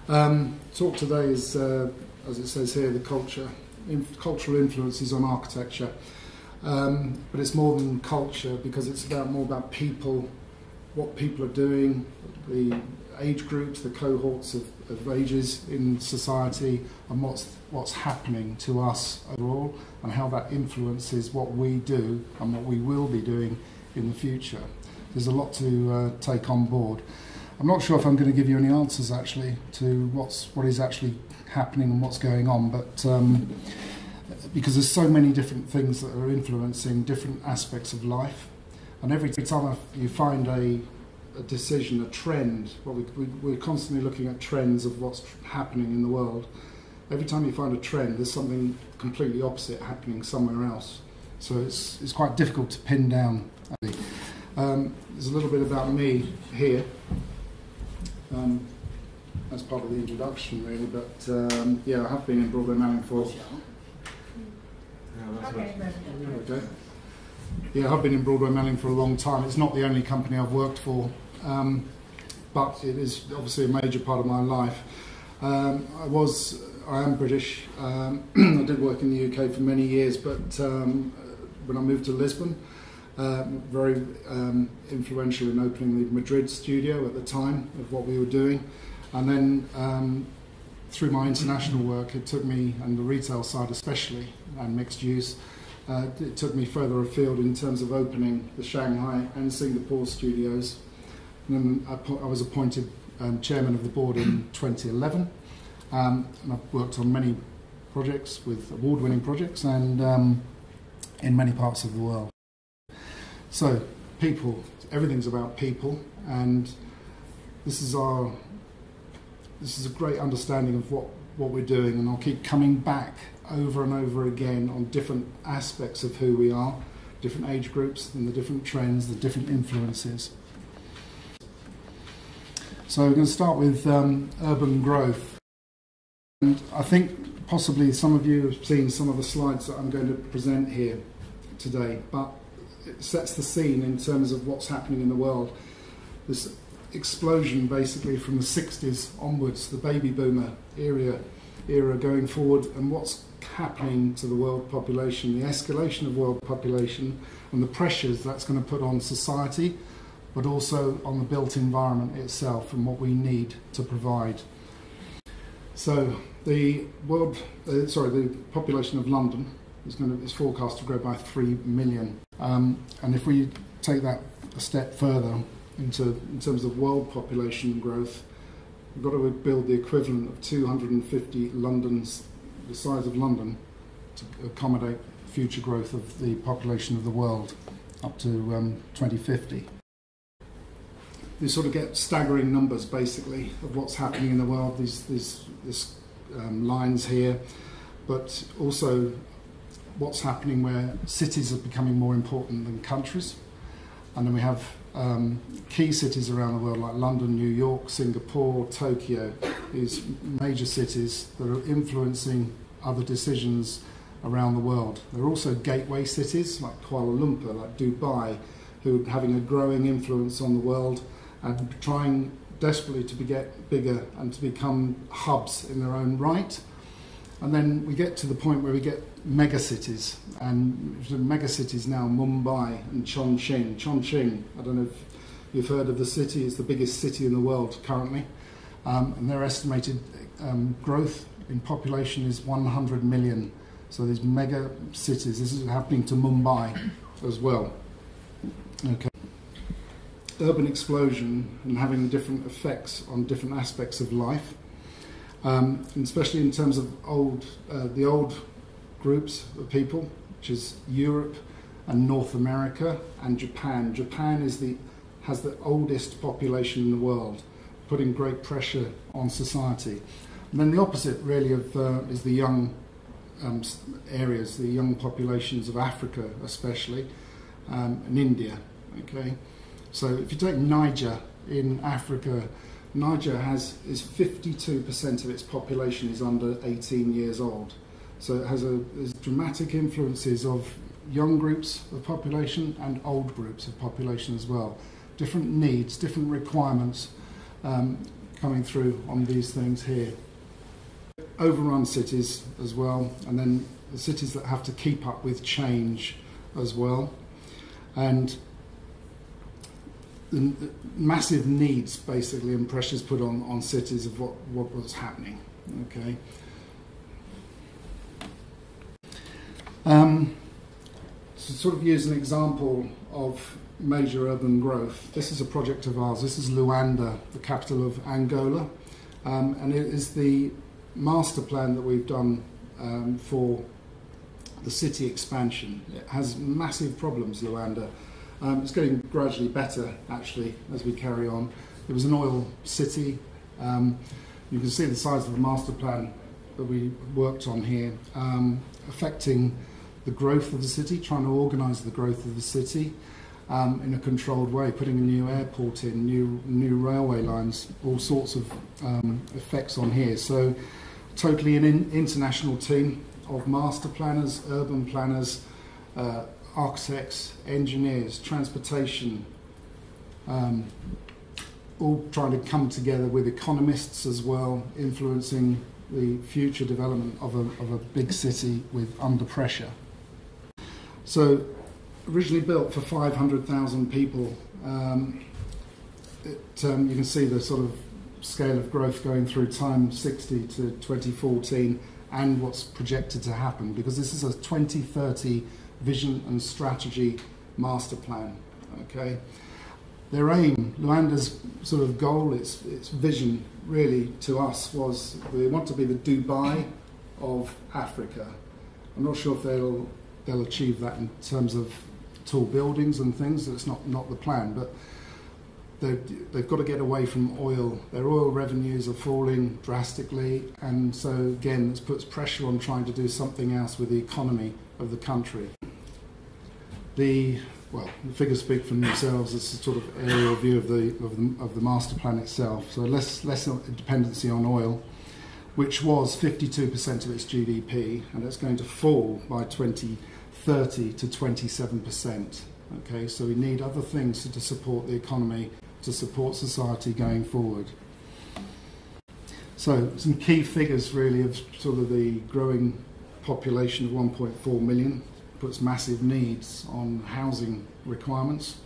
Talk today is, as it says here, the cultural influences on architecture. But it's more than culture, because it's more about people, what people are doing, the age groups, the cohorts of ages in society, and what's happening to us overall, and how that influences what we do and what we will be doing in the future. There's a lot to take on board. I'm not sure if I'm going to give you any answers actually to what is actually happening and what's going on, but because there's so many different things that are influencing different aspects of life, and every time you find a decision, a trend, we're constantly looking at trends of what's happening in the world. Every time you find a trend, there's something completely opposite happening somewhere else. So it's quite difficult to pin down. There's a little bit about me here. That's part of the introduction, really. But yeah, I have been in Broadway Malyan for. Okay. Yeah, I've been in Broadway Malyan for a long time. It's not the only company I've worked for, but it is obviously a major part of my life. I am British. I did work in the UK for many years, but when I moved to Lisbon, very influential in opening the Madrid studio at the time of what we were doing. And then through my international work, it took me, and the retail side especially, and mixed use, it took me further afield in terms of opening the Shanghai and Singapore studios. And then I was appointed chairman of the board in 2011, and I've worked on many projects, with award-winning projects, and in many parts of the world. So, people, everything's about people, and this is a great understanding of what we're doing, and I'll keep coming back over and over again on different aspects of who we are, different age groups and the different trends, the different influences. So we're going to start with urban growth. And I think possibly some of you have seen some of the slides that I'm going to present here today, but it sets the scene in terms of what's happening in the world. This explosion basically from the 60s onwards, the baby boomer era going forward, and what's happening to the world population, the escalation of world population, and the pressures that's going to put on society, but also on the built environment itself and what we need to provide. So the population of London is forecast to grow by 3 million, and if we take that a step further in terms of world population growth, we've got to build the equivalent of 250 Londons, the size of London, to accommodate future growth of the population of the world up to 2050. You sort of get staggering numbers, basically, of what's happening in the world. These lines here, but also what's happening where cities are becoming more important than countries, and then we have key cities around the world like London, New York, Singapore, Tokyo, these major cities that are influencing other decisions around the world. There are also gateway cities like Kuala Lumpur, like Dubai, who are having a growing influence on the world and trying desperately to get bigger and to become hubs in their own right. And then we get to the point where we get megacities, and the megacities now, Mumbai and Chongqing. Chongqing, I don't know if you've heard of the city, it's the biggest city in the world currently, and their estimated growth in population is 100 million. So these mega cities, this is happening to Mumbai as well. Okay. Urban explosion and having different effects on different aspects of life. And especially in terms of the old groups of people, which is Europe and North America and Japan. Japan has the oldest population in the world, putting great pressure on society. And then the opposite really is the young areas, the young populations of Africa especially, and India. Okay, so if you take Niger in Africa, Niger is 52% of its population is under 18 years old. So it has dramatic influences of young groups of population and old groups of population as well. Different needs, different requirements coming through on these things here. Overrun cities as well, and then the cities that have to keep up with change as well, and the massive needs basically and pressures put on cities of what was happening. Okay. To sort of use an example of major urban growth, this is a project of ours. This is Luanda, the capital of Angola, and it is the master plan that we've done for the city expansion. It has massive problems, Luanda. It's getting gradually better, actually, as we carry on. It was an oil city. You can see the size of the master plan that we worked on here, affecting the growth of the city, trying to organise the growth of the city in a controlled way, putting a new airport in, new railway lines, all sorts of effects on here. So totally an international team of master planners, urban planners, architects, engineers, transportation, all trying to come together with economists as well, influencing the future development of a big city under pressure. So originally built for 500,000 people, you can see the sort of scale of growth going through time, 60 to 2014, and what's projected to happen, because this is a 2030 vision and strategy master plan. Okay, their aim, Luanda's sort of goal, its vision really to us was we want to be the Dubai of Africa. I'm not sure if they'll achieve that in terms of tall buildings and things. That's not the plan, but they've got to get away from oil. Their oil revenues are falling drastically, and so again this puts pressure on trying to do something else with the economy of the country. The figures speak for themselves. It's a sort of aerial view of the master plan itself. So less dependency on oil, which was 52% of its GDP, and it's going to fall by 2030 to 27%. Okay, so we need other things to support the economy, to support society going forward. So some key figures really of sort of the growing population of 1.4 million. Puts massive needs on housing requirements.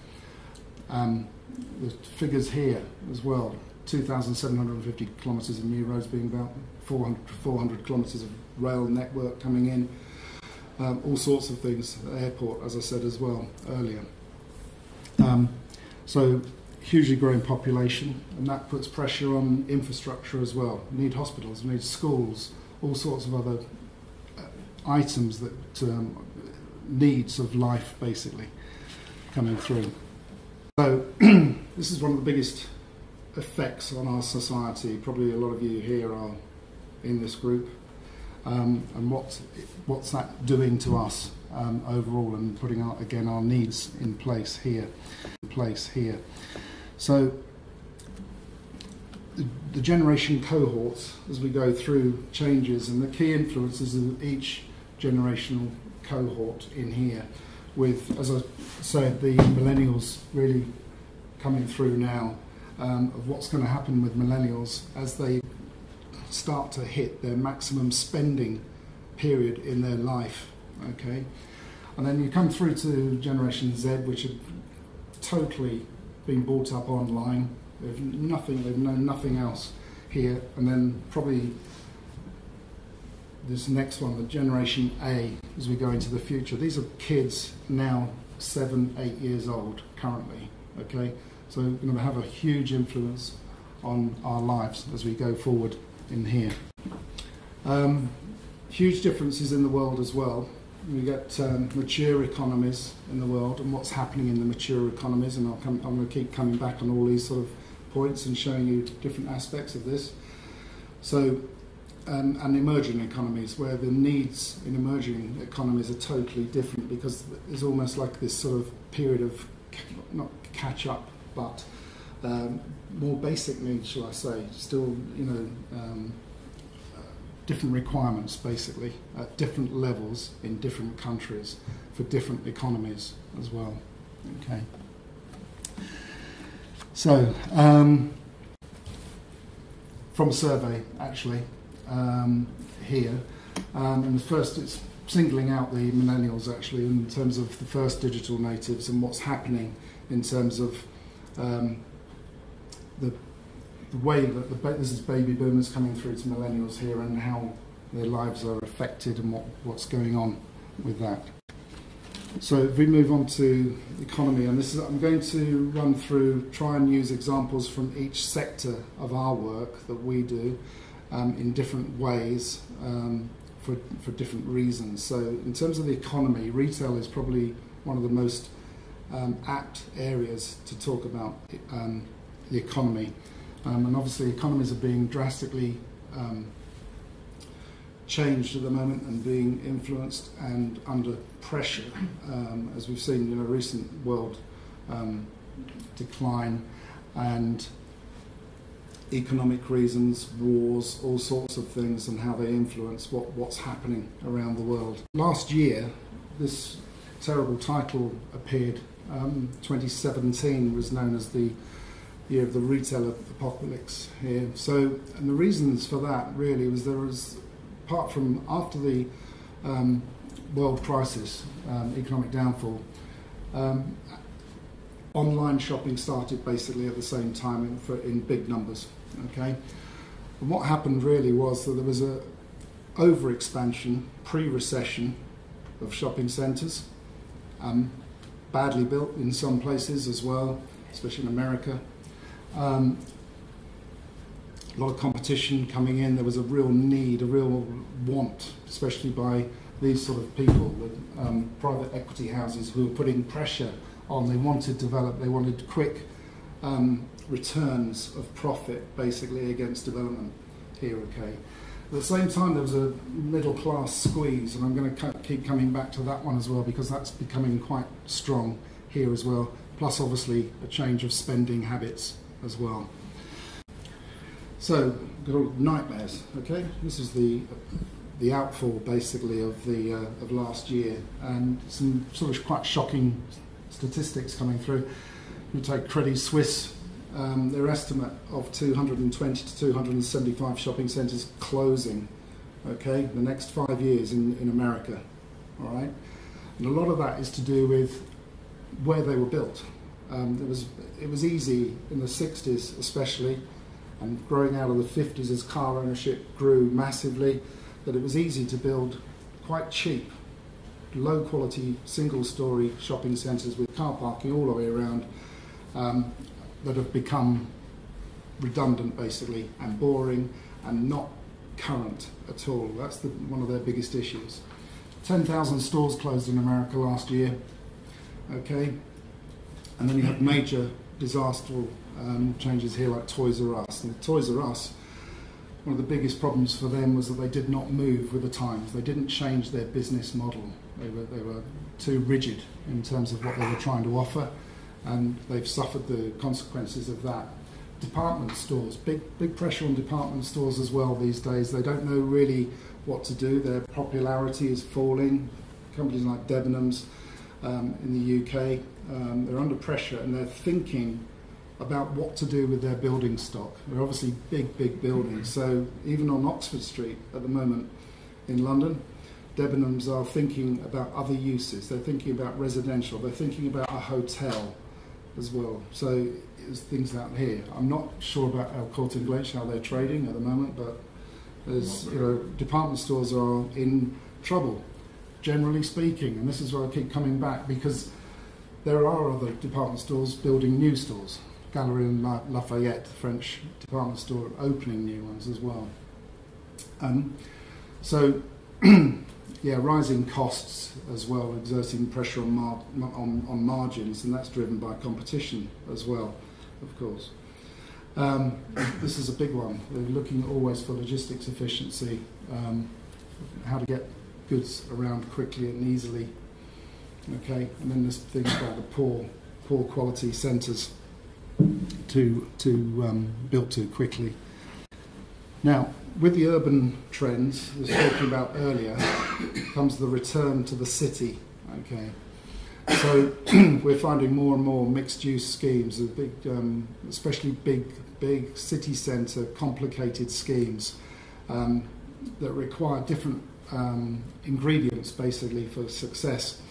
The figures here as well, 2,750 kilometres of new roads being built, 400 kilometres of rail network coming in, all sorts of things, airport as I said as well earlier. So hugely growing population, and that puts pressure on infrastructure as well. We need hospitals, we need schools, all sorts of other items that needs of life basically coming through. So this is one of the biggest effects on our society. Probably a lot of you here are in this group, and what's that doing to us overall, and putting our needs in place here. So the generation cohorts, as we go through changes, and the key influences of each generational cohort in here, with, as I said, the millennials really coming through now, of what's going to happen with millennials as they start to hit their maximum spending period in their life. Okay, and then you come through to Generation Z, which have totally been brought up online. They've known nothing else here, and then probably this next one, the Generation A, as we go into the future. These are kids now 7, 8 years old currently, okay? So we're going to have a huge influence on our lives as we go forward in here. Huge differences in the world as well. We get mature economies in the world and what's happening in the mature economies, and I'm going to keep coming back on all these sort of points and showing you different aspects of this. So, and emerging economies, where the needs in emerging economies are totally different, because there's almost like this sort of period of, not catch up, but more basic needs, shall I say, still, different requirements basically at different levels in different countries for different economies as well. Okay. So from a survey actually here, and the first it's singling out the millennials actually in terms of the first digital natives and what's happening in terms of the way that this is baby boomers coming through to millennials here and how their lives are affected and what's going on with that. So if we move on to economy, and this is, I'm going to run through, try and use examples from each sector of our work that we do in different ways for different reasons. So in terms of the economy, retail is probably one of the most apt areas to talk about the economy. And obviously economies are being drastically changed at the moment and being influenced and under pressure, as we've seen, recent world decline and economic reasons, wars, all sorts of things, and how they influence what's happening around the world. Last year, this terrible title appeared. 2017 was known as the year of the retail apocalypse here. So, and the reasons for that really was apart from after the world crisis, economic downfall, online shopping started basically at the same time in big numbers. Okay, and what happened really was that there was a over-expansion pre-recession of shopping centres, badly built in some places as well, especially in America. A lot of competition coming in. There was a real need, a real want, especially by these sort of people, with private equity houses who were putting pressure on. They wanted to develop, they wanted quick returns of profit, basically, against development here, okay. At the same time, there was a middle class squeeze, and I'm going to keep coming back to that one as well, because that's becoming quite strong here as well, plus obviously a change of spending habits as well. So, good old nightmares, okay? This is the outfall, basically, of last year, and some sort of quite shocking statistics coming through. You take Credit Suisse, their estimate of 220 to 275 shopping centres closing, okay, the next 5 years in America, all right? And a lot of that is to do with where they were built. It was easy in the 60s especially, and growing out of the 50s as car ownership grew massively, that it was easy to build quite cheap, low quality single story shopping centres with car parking all the way around, that have become redundant basically and boring and not current at all. That's one of their biggest issues. 10,000 stores closed in America last year, okay, and then you have major disastrous changes here like Toys R Us. And Toys R Us, one of the biggest problems for them was that they did not move with the times. They didn't change their business model. They were too rigid in terms of what they were trying to offer, and they've suffered the consequences of that. Department stores, big pressure on department stores as well these days. They don't know really what to do. Their popularity is falling. Companies like Debenhams in the UK, they're under pressure, and they're thinking about what to do with their building stock. They're obviously big buildings. So even on Oxford Street at the moment in London, Debenhams are thinking about other uses. They're thinking about residential. They're thinking about a hotel as well. So there's things out here. I'm not sure about El Corte Inglés, how they're trading at the moment, but there's, department stores are in trouble, generally speaking. And this is where I keep coming back, because there are other department stores building new stores. Galeries Lafayette, French department store, opening new ones as well. So, yeah, rising costs as well, exerting pressure on margins, and that's driven by competition as well, of course. This is a big one. They're looking always for logistics efficiency, how to get goods around quickly and easily. Okay, and then there's things about the poor quality centres built too quickly. Now, with the urban trends I was talking about earlier, comes the return to the city. Okay, so we're finding more and more mixed-use schemes, big, especially big big city centre complicated schemes that require different ingredients basically for success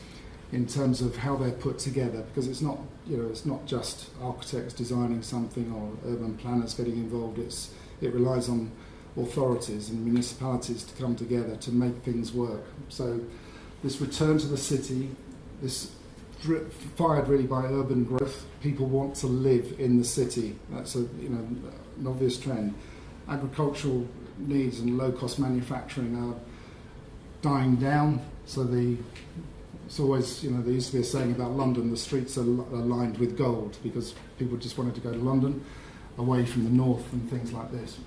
in terms of how they're put together, because it's not, you know, it's not just architects designing something or urban planners getting involved. It relies on authorities and municipalities to come together to make things work. So this return to the city, this fired really by urban growth. People want to live in the city. That's an obvious trend. Agricultural needs and low-cost manufacturing are dying down. So it's always, there used to be a saying about London: the streets are lined with gold, because people just wanted to go to London, away from the north and things like this.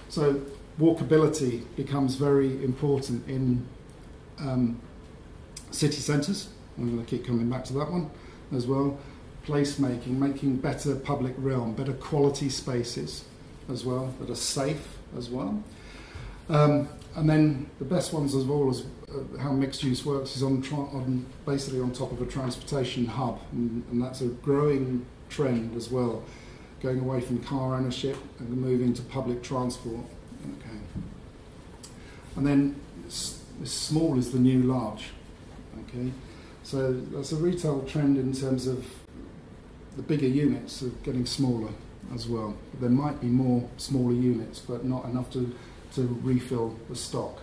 So walkability becomes very important in city centres. I'm going to keep coming back to that one as well. Placemaking, making better public realm, better quality spaces as well, that are safe as well. And then the best ones as well as how mixed use works is basically on top of a transportation hub, and that's a growing trend as well, going away from car ownership and moving to public transport. Okay. And then small is the new large. Okay. So that's a retail trend in terms of the bigger units are getting smaller as well. There might be more smaller units, but not enough to refill the stock.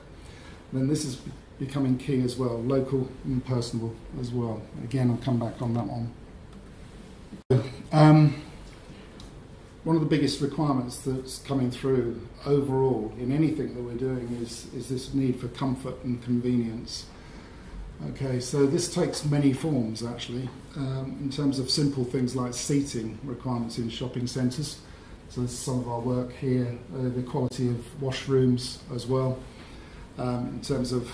And then this is becoming key as well, local and personal as well. Again, I'll come back on that one. One of the biggest requirements that's coming through overall in anything that we're doing is this need for comfort and convenience. Okay, so this takes many forms actually, in terms of simple things like seating requirements in shopping centres. So this is some of our work here, the quality of washrooms as well, in terms of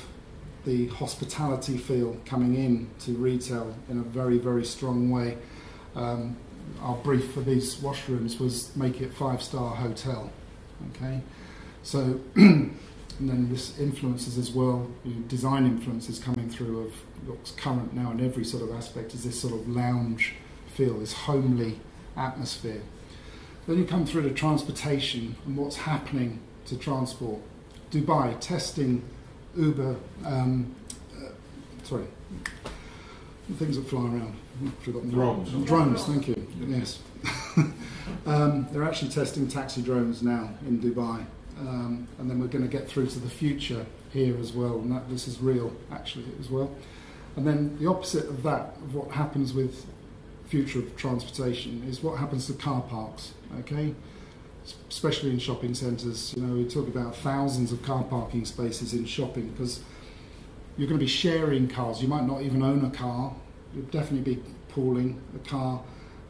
the hospitality feel coming in to retail in a very, very strong way. Our brief for these washrooms was make it 5-star hotel. Okay, so and then this influences as well, design influences coming through of what's current now in every sort of aspect is this sort of lounge feel, this homely atmosphere. Then you come through to transportation and what's happening to transport. Dubai testing Uber, things that fly around. I've forgotten the Drones. Drones, thank you. Yes. They're actually testing taxi drones now in Dubai. And then we're going to get through to the future here as well, and this is real actually as well. And then the opposite of that, of what happens with future of transportation, is what happens to car parks. Okay, especially in shopping centres. We talk about thousands of car parking spaces in shopping, because you're going to be sharing cars. You might not even own a car. You'll definitely be pooling a car,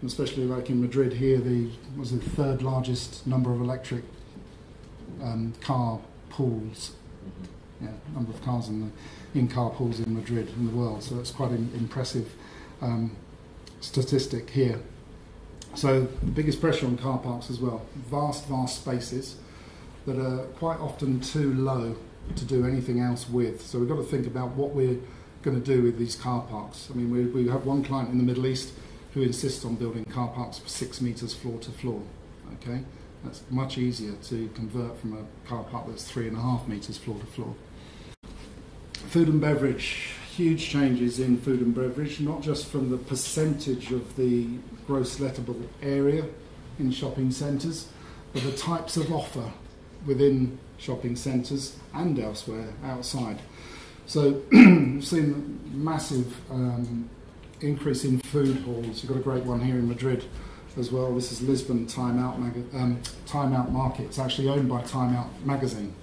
and especially like in Madrid here, the third largest number of electric car pools, number of cars in car pools in Madrid in the world. So that's quite an impressive statistic here. So the biggest pressure on car parks as well. Vast spaces that are quite often too low to do anything else with. So we've got to think about what we're going to do with these car parks. I mean, we have one client in the Middle East who insists on building car parks for 6 metres floor to floor. Okay. That's much easier to convert from a car park that's 3.5 metres floor to floor. Food and beverage, huge changes in food and beverage, not just from the percentage of the gross lettable area in shopping centres, but the types of offer within shopping centres and elsewhere outside. So we've seen a massive increase in food halls. You've got a great one here in Madrid as well. This is Lisbon Time Out Market. It's actually owned by Time Out magazine.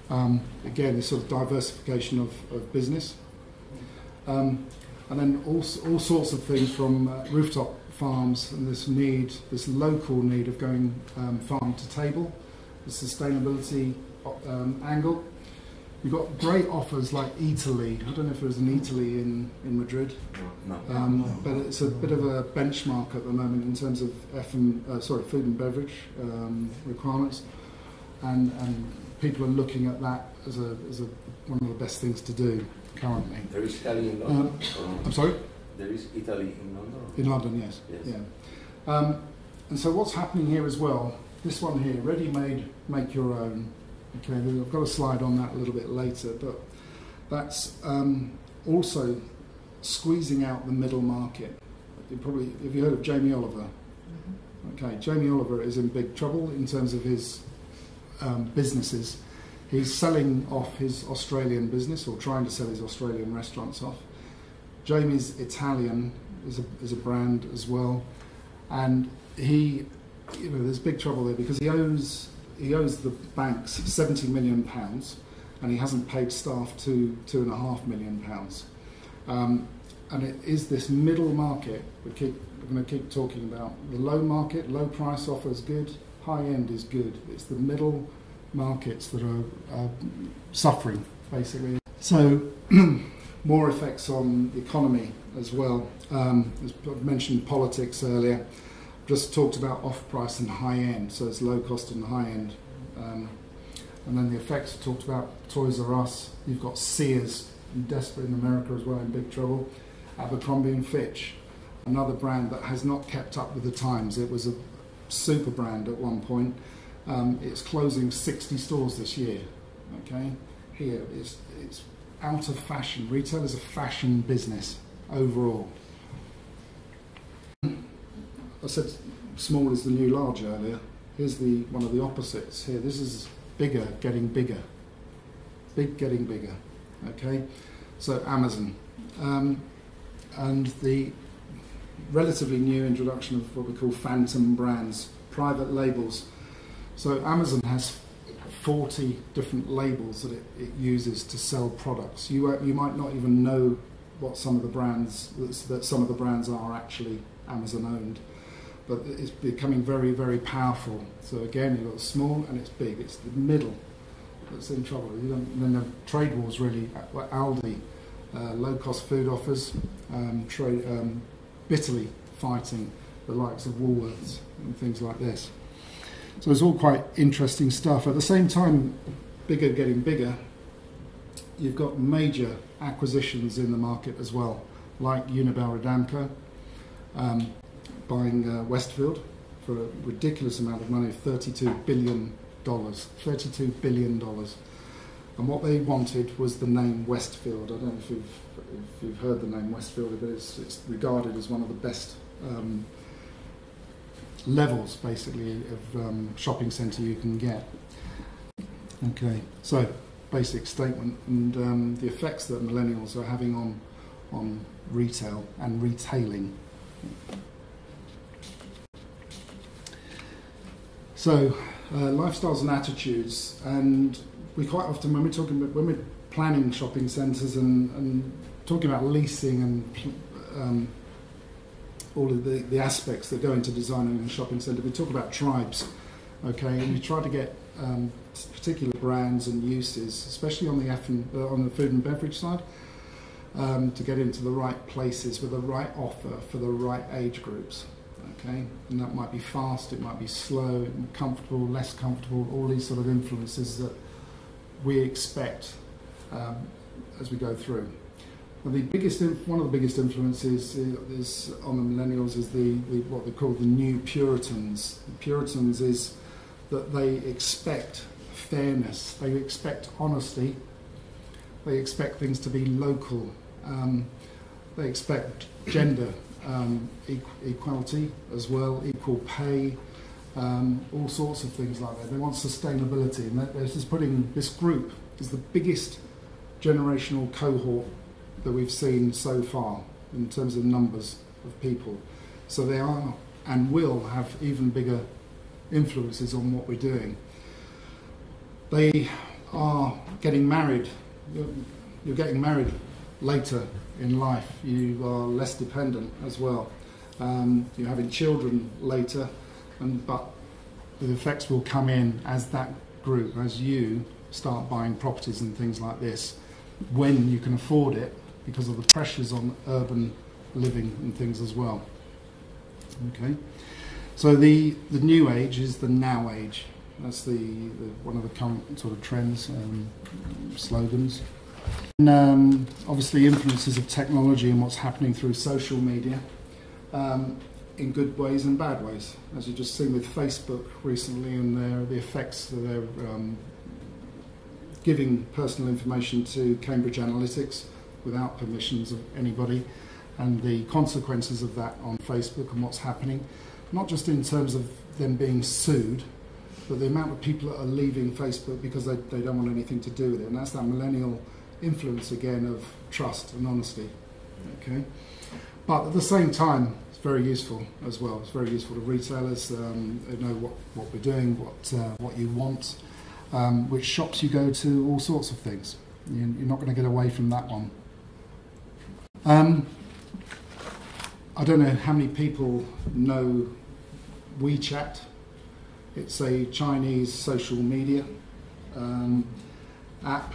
Again, this sort of diversification of business. And then all sorts of things from rooftop farms and this local need of going farm to table, the sustainability angle. We've got great offers like Italy. I don't know if there's an Italy in Madrid, but it's a bit of a benchmark at the moment in terms of food and beverage requirements, and people are looking at that as one of the best things to do currently. There is Italy in London. I'm sorry. There is Italy in London. In London, yes. Yeah. And so what's happening here as well, this one here, ready-made, make your own. Okay, I've got a slide on that a little bit later, but that's also squeezing out the middle market. Have you heard of Jamie Oliver? Okay, Jamie Oliver is in big trouble in terms of his businesses. He's selling off his Australian business, or trying to sell his Australian restaurants off. Jamie's Italian is a brand as well, and there's big trouble there because he owes the banks £70 million, and he hasn't paid staff £2.5 million. And it is this middle market we're going to keep talking about. The low market, low price offer is good, high end is good. It's the middle markets that are suffering, basically. So more effects on the economy as well. As I mentioned politics earlier, just talked about off-price and high-end, so it's low cost and high-end. And then the effects talked about Toys R Us. You've got Sears, desperate in America as well, in big trouble. Abercrombie and Fitch, another brand that has not kept up with the times. It was a super brand at one point. It's closing 60 stores this year. Okay, here it's out of fashion. Retail is a fashion business overall. I said small is the new large earlier. Here's one of the opposites here. This is bigger getting bigger. Big getting bigger. Okay, so Amazon. And the relatively new introduction of what we call phantom brands, private labels. So Amazon has 40 different labels that it uses to sell products. You might not even know what some of the brands are actually Amazon owned, but it's becoming very, very powerful. So again, you've got small and it's big. It's the middle that's in trouble. Then the trade wars really. Aldi, low-cost food offers, bitterly fighting the likes of Woolworths and things like this. So it's all quite interesting stuff. At the same time, bigger getting bigger, you've got major acquisitions in the market as well, like Unibail-Rodamco buying Westfield for a ridiculous amount of money, $32 billion. $32 billion. And what they wanted was the name Westfield. I don't know if you've heard the name Westfield, but it's regarded as one of the best levels, basically, of shopping centre you can get. Okay, so basic statement, and the effects that millennials are having on retail and retailing. So lifestyles and attitudes, and we quite often, when we're planning shopping centres and talking about leasing and all of the aspects that go into designing a shopping centre, we talk about tribes, okay, and we try to get particular brands and uses, especially on the food and beverage side, to get into the right places with the right offer for the right age groups. Okay, and that might be fast, it might be slow, comfortable, less comfortable, all these sort of influences that we expect as we go through. Well, one of the biggest influences is on the millennials is what they call the new Puritans. The Puritans is that they expect fairness, they expect honesty, they expect things to be local, they expect gender equality as well, equal pay, all sorts of things like that. They want sustainability, and this group is the biggest generational cohort that we've seen so far in terms of numbers of people. So they are and will have even bigger influences on what we're doing. They are getting married. You're getting married later in life. You are less dependent as well. You're having children later, but the effects will come in as that group, as you start buying properties and things like this, when you can afford it, because of the pressures on urban living and things as well. Okay, so the new age is the now age. That's one of the current sort of trends, slogans. And obviously influences of technology and what's happening through social media. in good ways and bad ways, as you've just seen with Facebook recently, and the effects that they're giving personal information to Cambridge Analytics without permissions of anybody, and the consequences of that on Facebook and what's happening, not just in terms of them being sued, but the amount of people that are leaving Facebook because they don't want anything to do with it. And that's that millennial influence again of trust and honesty. Okay, but at the same time, it's very useful as well. It's very useful to retailers. They know what we're doing, what you want, which shops you go to, all sorts of things. You're not going to get away from that one. I don't know how many people know WeChat. It's a Chinese social media app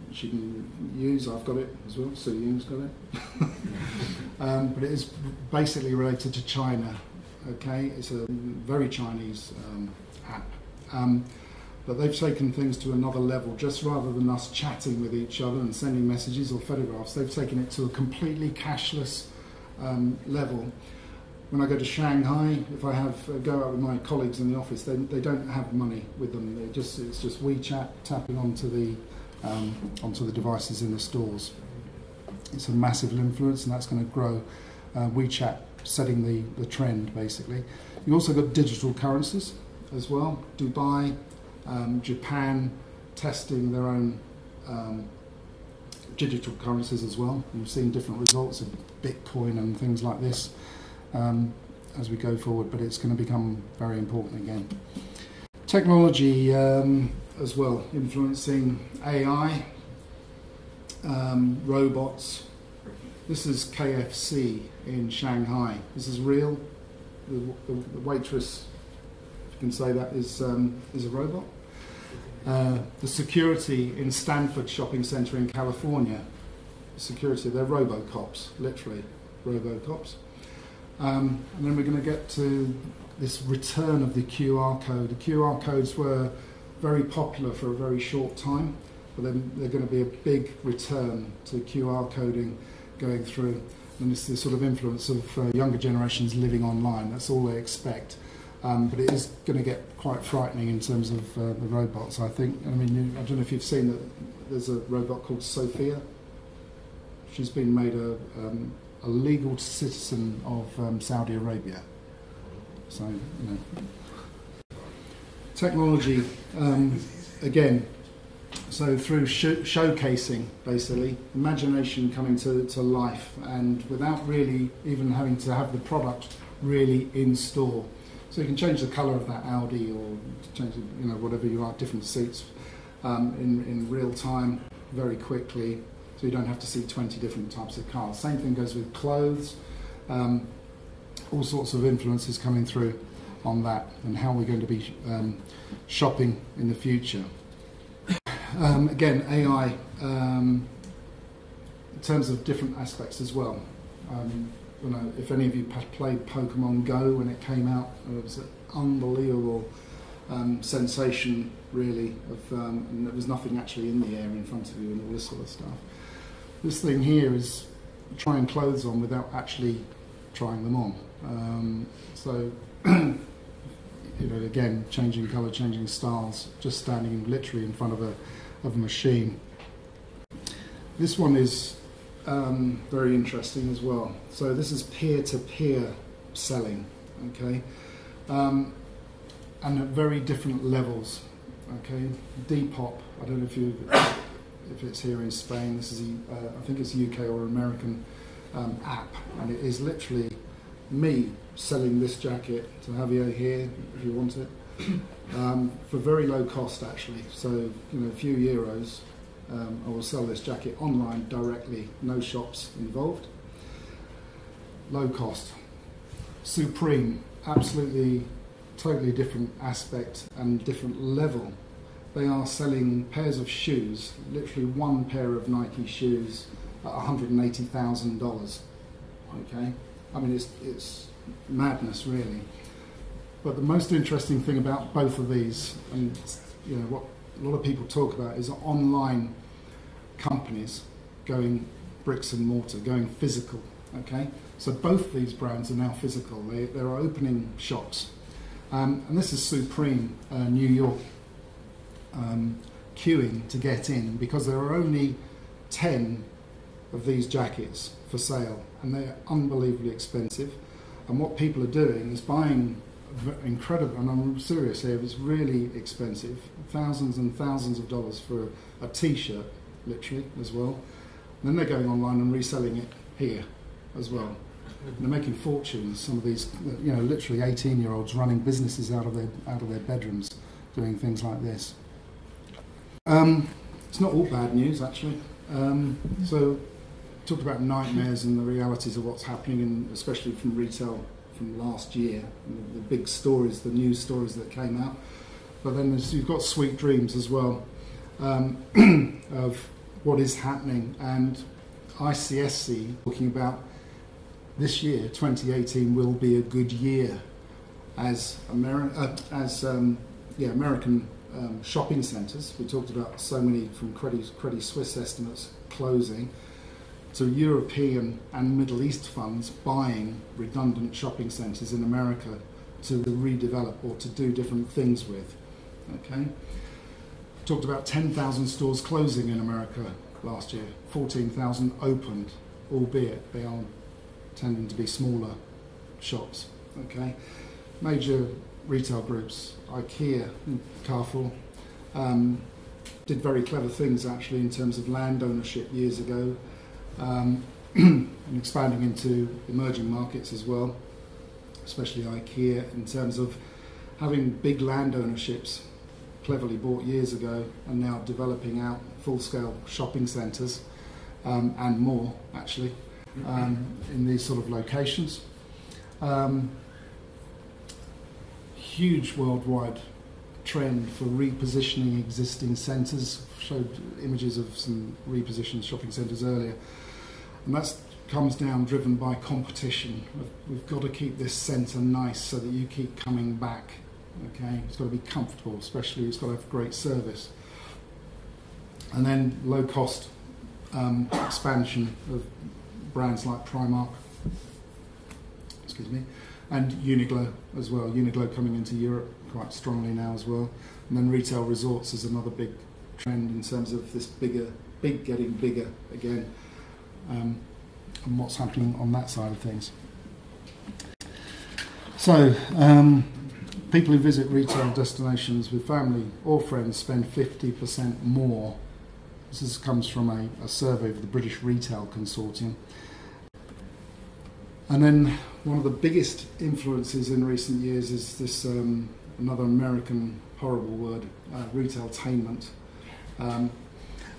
which you can use. I've got it as well, Sue Ying's got it. But it is basically related to China. Okay, it's a very Chinese app. But they've taken things to another level. Just rather than us chatting with each other and sending messages or photographs, they've taken it to a completely cashless level. When I go to Shanghai, if I go out with my colleagues in the office, they don't have money with them. It's just WeChat tapping onto the devices in the stores. It's a massive influence, and that's going to grow. WeChat setting the trend, basically. You also got digital currencies as well. Dubai, Japan, testing their own digital currencies as well. We've seen different results of Bitcoin and things like this as we go forward, but it's going to become very important again. Technology as well, influencing AI, robots. This is KFC in Shanghai. This is real. The waitress, if you can say that, is a robot. The security in Stanford Shopping Center in California, security, they're robocops, literally robocops. And then we're going to get to this return of the QR code. The QR codes were very popular for a very short time, but then they're going to be a big return to QR coding going through. And it's the sort of influence of younger generations living online. That's all they expect. But it is going to get quite frightening in terms of the robots, I think. I mean, I don't know if you've seen that there's a robot called Sophia. She's been made a legal citizen of Saudi Arabia. So, you know. Technology, again, so through showcasing, basically, imagination coming to life, and without really even having to have the product really in store. So you can change the colour of that Audi, or change, you know, whatever you like, different seats in real time, very quickly, so you don't have to see 20 different types of cars. Same thing goes with clothes, all sorts of influences coming through on that, and how we're going to be shopping in the future. Again, AI, in terms of different aspects as well. You know, if any of you played Pokemon Go when it came out, it was an unbelievable sensation, really, and there was nothing actually in the air in front of you and all this sort of stuff. This thing here is trying clothes on without actually trying them on. So, you know, again, changing colour, changing styles, just standing literally in front of a machine. This one is very interesting as well. So this is peer-to-peer selling, okay, and at very different levels. Okay, Depop. I don't know if it's here in Spain. This is I think it's a UK or American app, and it is literally me selling this jacket to Javier here, if you want it, for very low cost actually. So, you know, a few euros. I will sell this jacket online directly, no shops involved. Low cost. Supreme, absolutely, totally different aspect and different level. They are selling pairs of shoes, literally one pair of Nike shoes at $180,000. Okay, I mean it's madness really. But the most interesting thing about both of these, and you know what a lot of people talk about, is online companies going bricks and mortar, going physical. Okay, So both these brands are now physical. They're opening shops. And this is Supreme, New York, queuing to get in because there are only 10 of these jackets for sale, and they're unbelievably expensive. And what people are doing is buying incredible, and I'm serious here, it's really expensive, thousands and thousands of dollars for a t-shirt, literally, as well. And then they're going online and reselling it here as well. They're making fortunes. Some of these, you know, literally 18-year-olds running businesses out of their bedrooms, doing things like this. It's not all bad news, actually. So, talked about nightmares and the realities of what's happening, and especially from retail from last year, and the big stories, the news stories that came out. But then you've got sweet dreams as well of what is happening, and ICSC talking about this year, 2018, will be a good year as American shopping centres. We talked about so many, from Credit Suisse estimates closing, to European and Middle East funds buying redundant shopping centres in America to redevelop or to do different things with. Okay, talked about 10,000 stores closing in America last year, 14,000 opened, albeit they are tending to be smaller shops. Okay, major retail groups, IKEA, Carrefour, did very clever things actually in terms of land ownership years ago, and expanding into emerging markets as well, especially IKEA, in terms of having big land ownerships cleverly bought years ago and now developing out full-scale shopping centres and more actually in these sort of locations. Huge worldwide trend for repositioning existing centres. Showed images of some repositioned shopping centres earlier, and that comes down driven by competition. We've got to keep this centre nice so that you keep coming back. Okay, it's got to be comfortable, especially it's got to have great service, and then low cost expansion of brands like Primark, excuse me, and Uniqlo as well. Uniqlo coming into Europe quite strongly now as well. And then retail resorts is another big trend in terms of this big getting bigger again, and what's happening on that side of things. So, people who visit retail destinations with family or friends spend 50% more. This comes from a survey of the British Retail Consortium. And then one of the biggest influences in recent years is this another American horrible word, retailtainment. And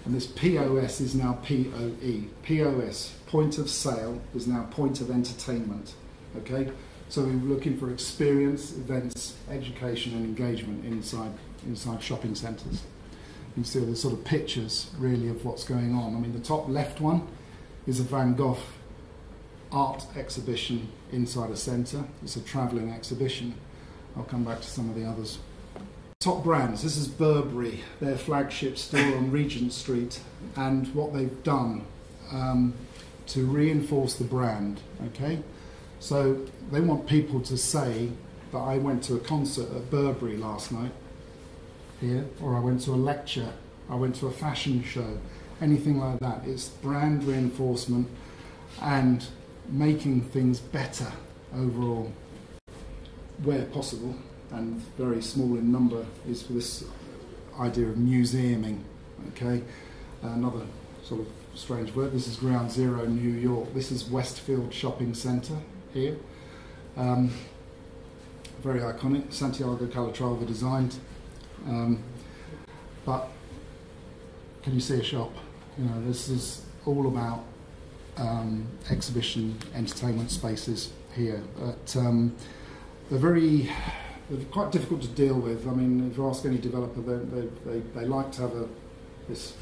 this POS is now POE. POS, point of sale, is now point of entertainment. Okay? So we're looking for experience, events, education and engagement inside shopping centres. You can see the sort of pictures really of what's going on. I mean, the top left one is a Van Gogh art exhibition inside a centre. It's a travelling exhibition. I'll come back to some of the others. Top brands. This is Burberry, their flagship store on Regent Street, and what they've done to reinforce the brand. Okay, so they want people to say that I went to a concert at Burberry last night here, or I went to a lecture, I went to a fashion show, anything like that. It's brand reinforcement and making things better overall where possible, and very small in number is this idea of museuming. Okay, another sort of strange word. This is Ground Zero, New York. This is Westfield Shopping Centre here. Very iconic. Santiago Calatrava designed. But can you see a shop? You know, this is all about exhibition, entertainment spaces here. But they're quite difficult to deal with. I mean, if you ask any developer, they like to have this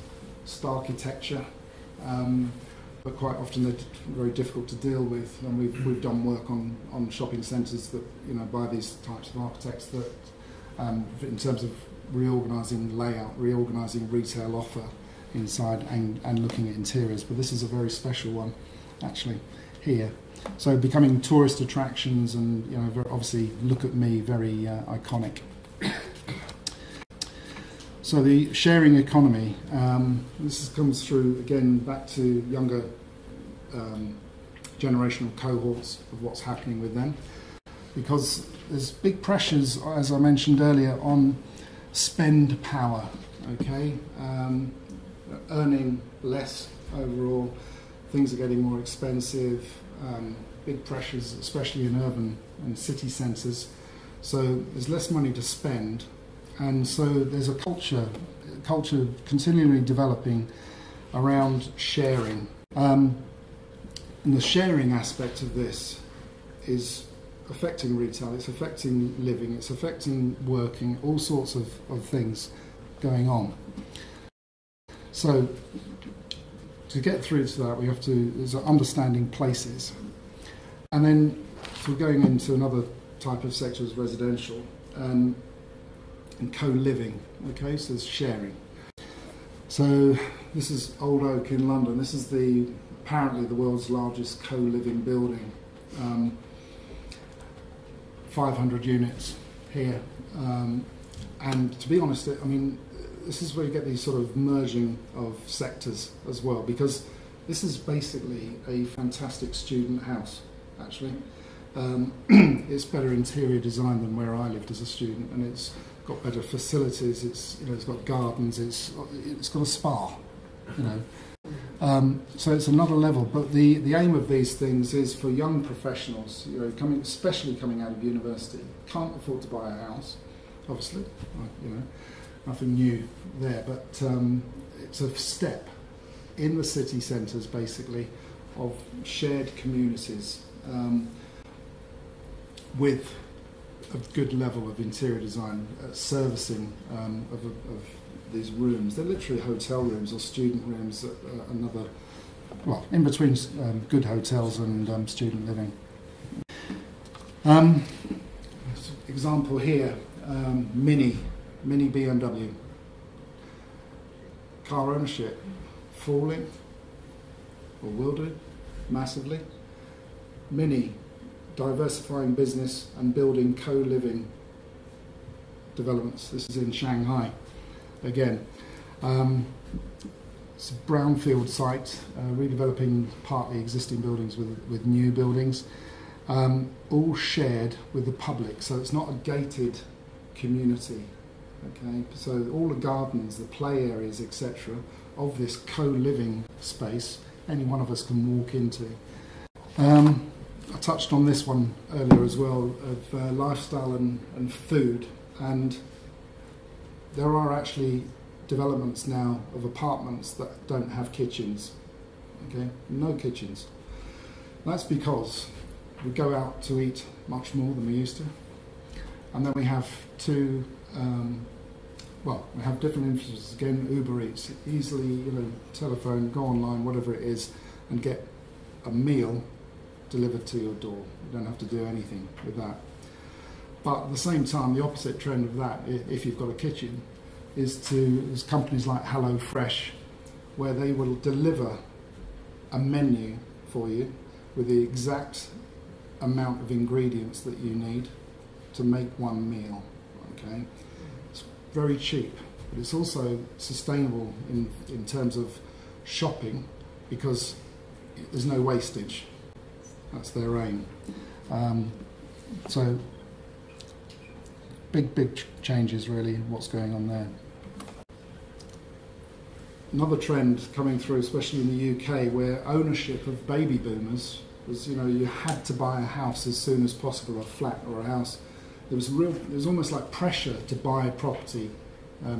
star architecture, but quite often they're very difficult to deal with. And we've done work on shopping centres that, you know, by these types of architects that, in terms of reorganising layout, reorganising retail offer inside, and looking at interiors. But this is a very special one, actually, here. So becoming tourist attractions and, you know, obviously look at me, very iconic. So the sharing economy, this comes through again back to younger generational cohorts of what's happening with them, because there's big pressures, as I mentioned earlier, on spend power, okay? Earning less overall, things are getting more expensive, big pressures, especially in urban and city centres. So there's less money to spend, and so there's a culture continually developing around sharing. And the sharing aspect of this is affecting retail, it's affecting living, it's affecting working, all sorts of things going on. So to get through to that, we have to, there's understanding places. And then so we're going into another type of sector as residential and co-living, okay, so there's sharing. So this is Old Oak in London. This is apparently the world's largest co-living building. 500 units here. And to be honest, I mean, this is where you get these sort of merging of sectors as well, because this is basically a fantastic student house, actually. It's better interior design than where I lived as a student, and it's got better facilities. It's, you know, it's got gardens. It's got a spa, you know. So it's another level. But the aim of these things is for young professionals, you know, especially coming out of university, can't afford to buy a house, obviously, you know, nothing new there. But it's a step in the city centres, basically, of shared communities. With a good level of interior design, servicing of these rooms. They're literally hotel rooms or student rooms, another, well, in between good hotels and student living. Example here, Mini BMW. Car ownership falling, or will do, massively. Mini diversifying business and building co-living developments. This is in Shanghai again. It's a brownfield site, redeveloping partly existing buildings with new buildings, all shared with the public, so it's not a gated community. Okay, so all the gardens, the play areas, etc., of this co-living space, any one of us can walk into. I touched on this one earlier as well, of lifestyle and food, and there are actually developments now of apartments that don't have kitchens, okay, no kitchens. That's because we go out to eat much more than we used to, and then we have to, we have different influences, again, Uber Eats, easily, you know, telephone, go online, whatever it is, and get a meal delivered to your door. You don't have to do anything with that. But at the same time, the opposite trend of that, if you've got a kitchen, is companies like HelloFresh, where they will deliver a menu for you with the exact amount of ingredients that you need to make one meal. Okay, it's very cheap, but it's also sustainable in terms of shopping, because there's no wastage. That's their aim. So big changes really, what's going on there. Another trend coming through, especially in the UK, where ownership of baby boomers was, you know, you had to buy a house as soon as possible, a flat or a house. There was almost like pressure to buy property,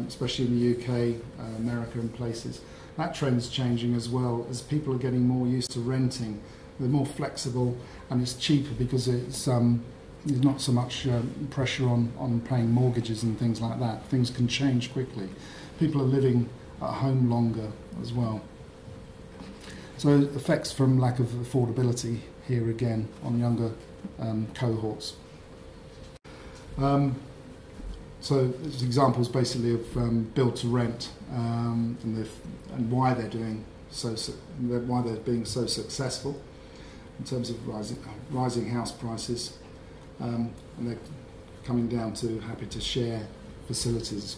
especially in the UK, America and places. That trend's changing as well, as people are getting more used to renting. They're more flexible, and it's cheaper because there's not so much pressure on paying mortgages and things like that. Things can change quickly. People are living at home longer as well. So effects from lack of affordability here again on younger cohorts. So there's examples basically of build to rent and why they're being so successful. in terms of rising house prices, and they're coming down to happy to share facilities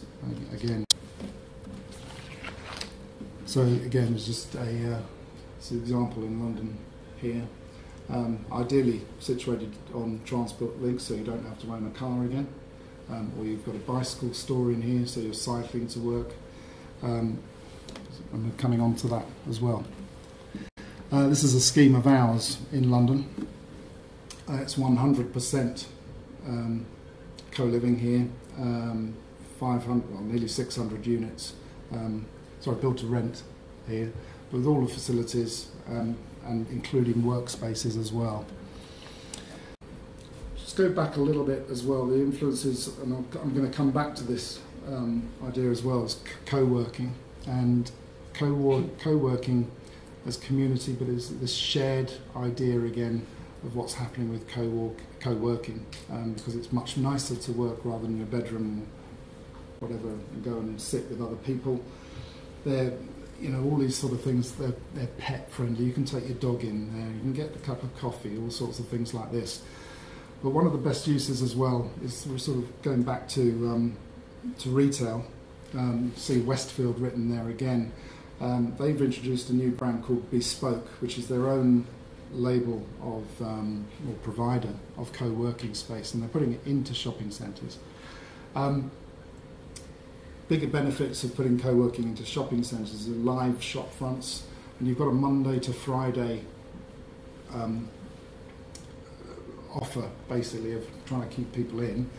again. So again, it's just it's an example in London here. Ideally situated on transport links, so you don't have to own a car again, or you've got a bicycle store in here, so you're cycling to work. And we're coming on to that as well. This is a scheme of ours in London. It's 100% co-living here, 500, well, nearly 600 units. Built to rent here, with all the facilities and including workspaces as well. Just go back a little bit as well, the influences, and I'm going to come back to this idea as well, as co-working, and co-working as community, but as this shared idea again of what's happening with co-working, because it's much nicer to work rather than in your bedroom or whatever, and go and sit with other people. They're, all these sort of things, they're pet friendly. You can take your dog in there, you can get a cup of coffee, all sorts of things like this. But one of the best uses as well is, we're sort of going back to retail. See Westfield written there again. They've introduced a new brand called Bespoke, which is their own label of or provider of co-working space, and they're putting it into shopping centres. Bigger benefits of putting co-working into shopping centres are live shop fronts, and you've got a Monday to Friday offer, basically, of trying to keep people in.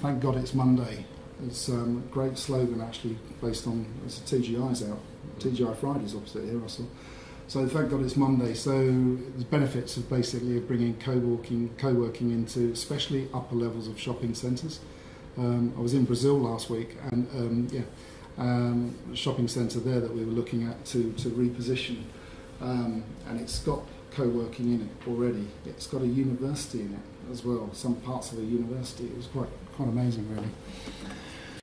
Thank God it's Monday. It's a great slogan, actually, based on, it's a TGI's out. TGI Fridays opposite here, Russell. So thank God it's Monday. So the benefits of basically of bringing co-working into especially upper levels of shopping centres. I was in Brazil last week, and a shopping centre there that we were looking at to reposition, and it's got co-working in it already. It's got a university in it as well, some parts of a university. It was quite amazing, really.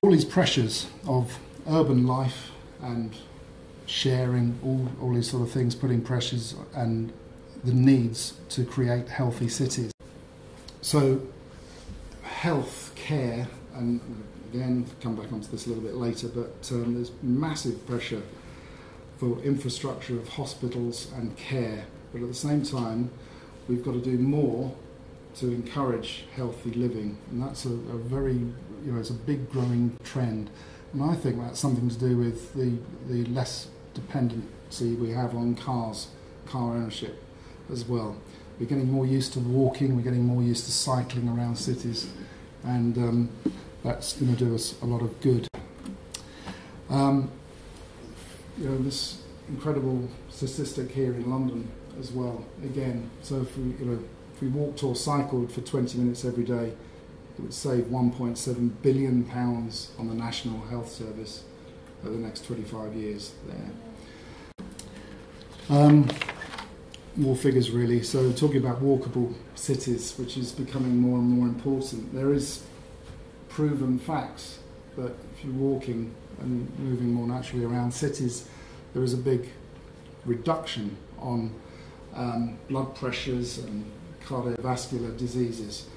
All these pressures of urban life and sharing, all these sort of things, putting pressures and the needs to create healthy cities. So health care, and again, come back onto this a little bit later, but there's massive pressure for infrastructure of hospitals and care, but at the same time we've got to do more to encourage healthy living, and that's a very, it's a big growing trend, and I think that's something to do with the less dependency we have on car ownership as well. We're getting more used to walking, we're getting more used to cycling around cities, and that's going to do us a lot of good. This incredible statistic here in London as well, again, so if we walked or cycled for 20 minutes every day, it would save £1.7 billion on the National Health Service over the next 25 years there. More figures really, so talking about walkable cities, which is becoming more and more important. There is proven facts that if you're walking and moving more naturally around cities, there is a big reduction on blood pressures and cardiovascular diseases.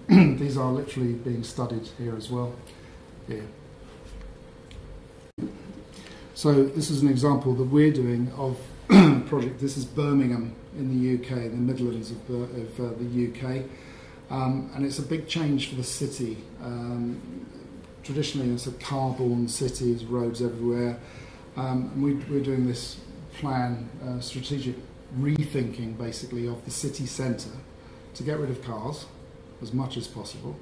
These are literally being studied here as well. Here. So this is an example that we're doing of a project. This is Birmingham in the UK, the Midlands of the UK, and it's a big change for the city. Traditionally it's a car-borne city, there's roads everywhere, and we're doing this plan, strategic rethinking basically of the city centre to get rid of cars as much as possible,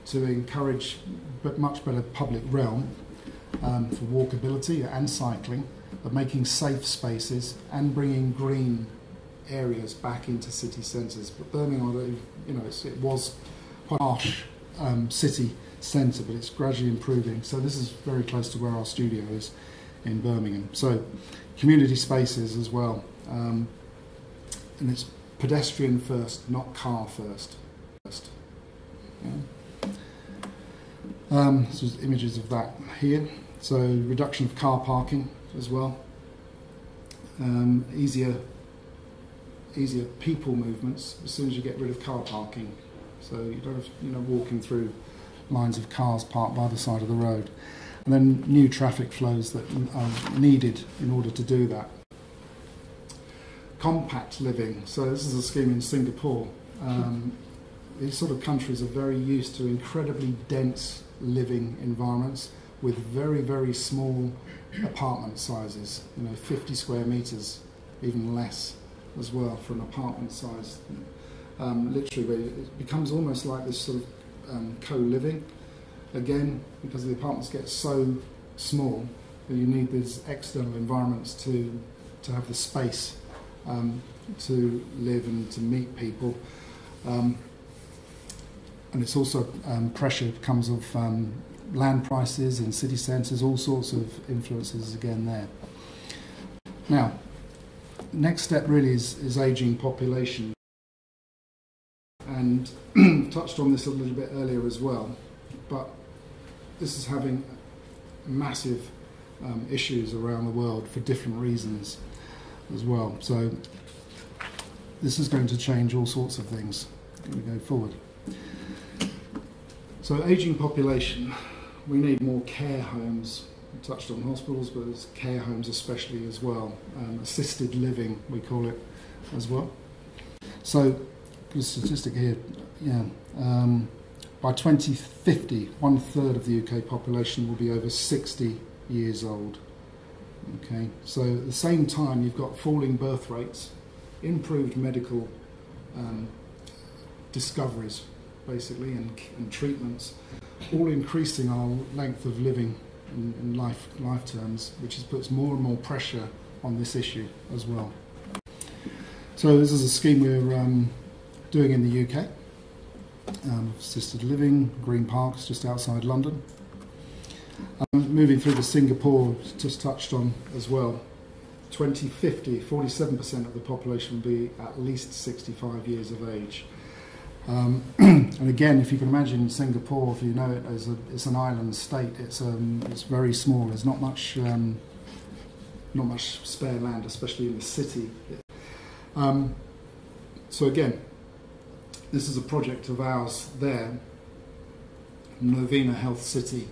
to encourage much better public realm for walkability and cycling, but making safe spaces and bringing green areas back into city centres. But Birmingham, it was quite a harsh city centre, but it's gradually improving. So this is very close to where our studio is in Birmingham. So community spaces as well, and it's pedestrian first, not car first. Yeah. So there's images of that here. So reduction of car parking as well, easier easier people movements as soon as you get rid of car parking. So you don't have, walking through lines of cars parked by the side of the road. And then new traffic flows that are needed in order to do that. Compact living. So this is a scheme in Singapore. These sort of countries are very used to incredibly dense living environments with very, very small apartment sizes, 50 square metres, even less as well for an apartment size. Literally, it becomes almost like this sort of co-living. Again, because the apartments get so small, that you need these external environments to have the space to live and to meet people. And it's also pressure comes of land prices in city centres, all sorts of influences again there. Now, next step really is ageing population. And touched on this a little bit earlier as well, but this is having massive issues around the world for different reasons as well. So this is going to change all sorts of things as we go forward. So ageing population, we need more care homes. We touched on hospitals, but it's care homes especially as well. Assisted living, we call it as well. So the statistic here, by 2050, 1/3 of the UK population will be over 60 years old. Okay, so at the same time you've got falling birth rates, improved medical discoveries, basically, and treatments, all increasing our length of living in life terms, which puts more and more pressure on this issue as well. So this is a scheme we're doing in the UK, assisted living, Green Parks, just outside London. Moving through to Singapore, just touched on as well. 2050, 47% of the population will be at least 65 years of age. And again, if you can imagine Singapore, if you know it as it's an island state, it's very small. There's not much spare land, especially in the city. So again, this is a project of ours there, Novena Health City.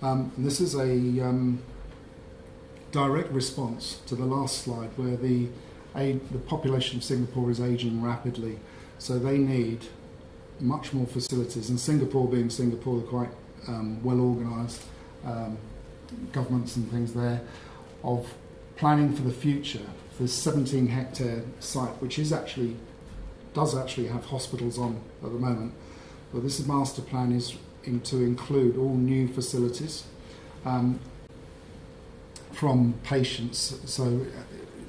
And this is a direct response to the last slide, where the population of Singapore is aging rapidly, so they need much more facilities. And Singapore, being Singapore, they're quite well organised, governments and things there, of planning for the future. This 17-hectare site, which does actually have hospitals on at the moment, but this master plan is to include all new facilities from patients, so